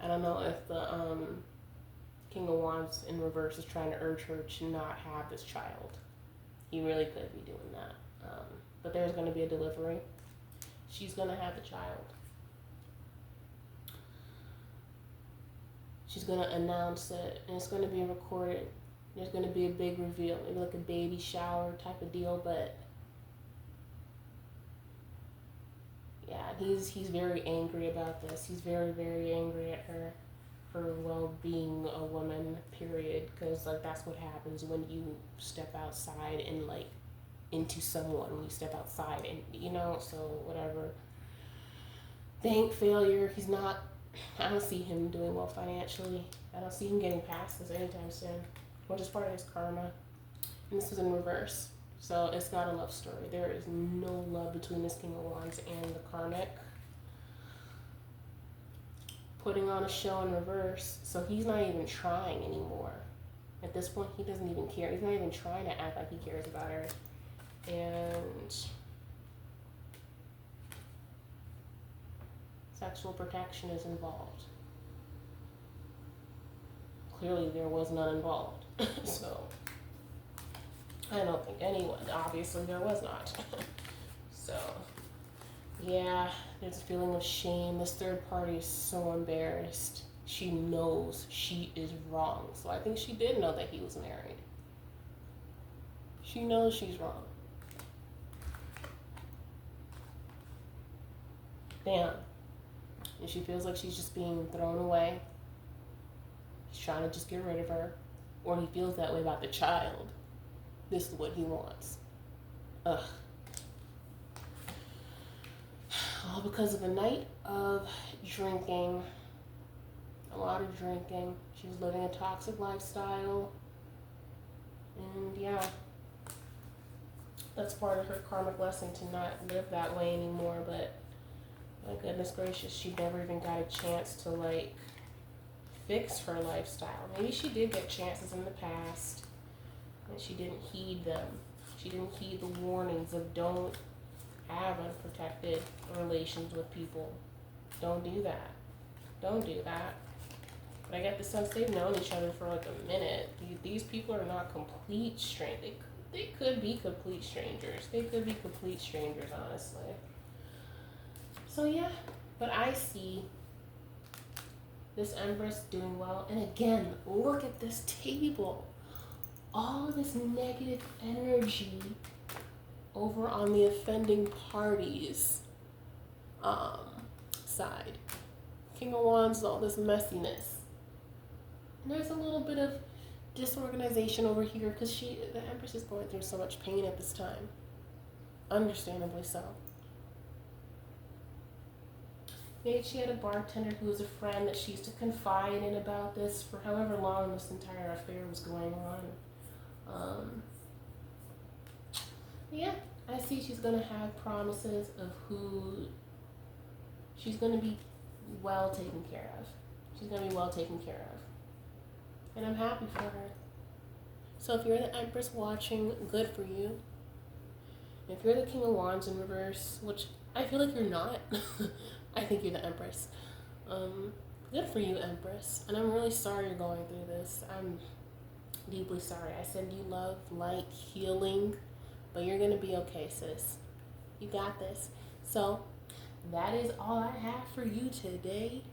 I don't know if the King of Wands in reverse is trying to urge her to not have this child. He really could be doing that. But there's going to be a delivery. She's going to have the child. She's going to announce it, and it's going to be recorded. There's going to be a big reveal, maybe like a baby shower type of deal, but yeah, he's very angry about this. He's very, very angry at her for, well, being a woman, period, because, like, that's what happens when you step outside and, like, into someone, when you step outside and, you know, so whatever. Bank failure, he's not, I don't see him doing well financially. I don't see him getting past this anytime soon, which is part of his karma. And this is in reverse. So it's not a love story. There is no love between this King of Wands and the karmic. Putting on a show in reverse. So he's not even trying anymore. At this point, he doesn't even care. He's not even trying to act like he cares about her. And sexual protection is involved. Clearly, there was none involved. So I don't think anyone, obviously there was not. So, yeah, there's a feeling of shame. This third party is so embarrassed. She knows she is wrong. So I think she did know that he was married. She knows she's wrong. Damn. And she feels like she's just being thrown away. He's trying to just get rid of her. Or he feels that way about the child. This is what he wants. Ugh. All because of a night of drinking. A lot of drinking. She was living a toxic lifestyle. And yeah. That's part of her karmic lesson, to not live that way anymore. But my goodness gracious, she never even got a chance to, like, fix her lifestyle. Maybe she did get chances in the past. And she didn't heed them. She didn't heed the warnings of don't have unprotected relations with people. Don't do that. Don't do that. But I get the sense they've known each other for like a minute. These people are not complete strangers. They could be complete strangers. They could be complete strangers, honestly. So yeah, but I see this Empress doing well. And again, look at this table. All this negative energy over on the offending party's side. King of Wands, all this messiness. And there's a little bit of disorganization over here because the Empress is going through so much pain at this time. Understandably so. Maybe she had a bartender who was a friend that she used to confide in about this for however long this entire affair was going on. Yeah, I see she's going to have promises of who she's going to be well taken care of. She's going to be well taken care of. And I'm happy for her. So if you're the Empress watching, good for you. If you're the King of Wands in reverse, which I feel like you're not, I think you're the Empress. Good for you, Empress. And I'm really sorry you're going through this. I'm deeply sorry. I send you love, light, healing, but you're going to be okay, sis. You got this. So that is all I have for you today.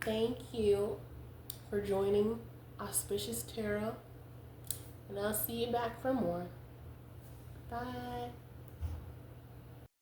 Thank you for joining Auspicious Tarot, and I'll see you back for more. Bye.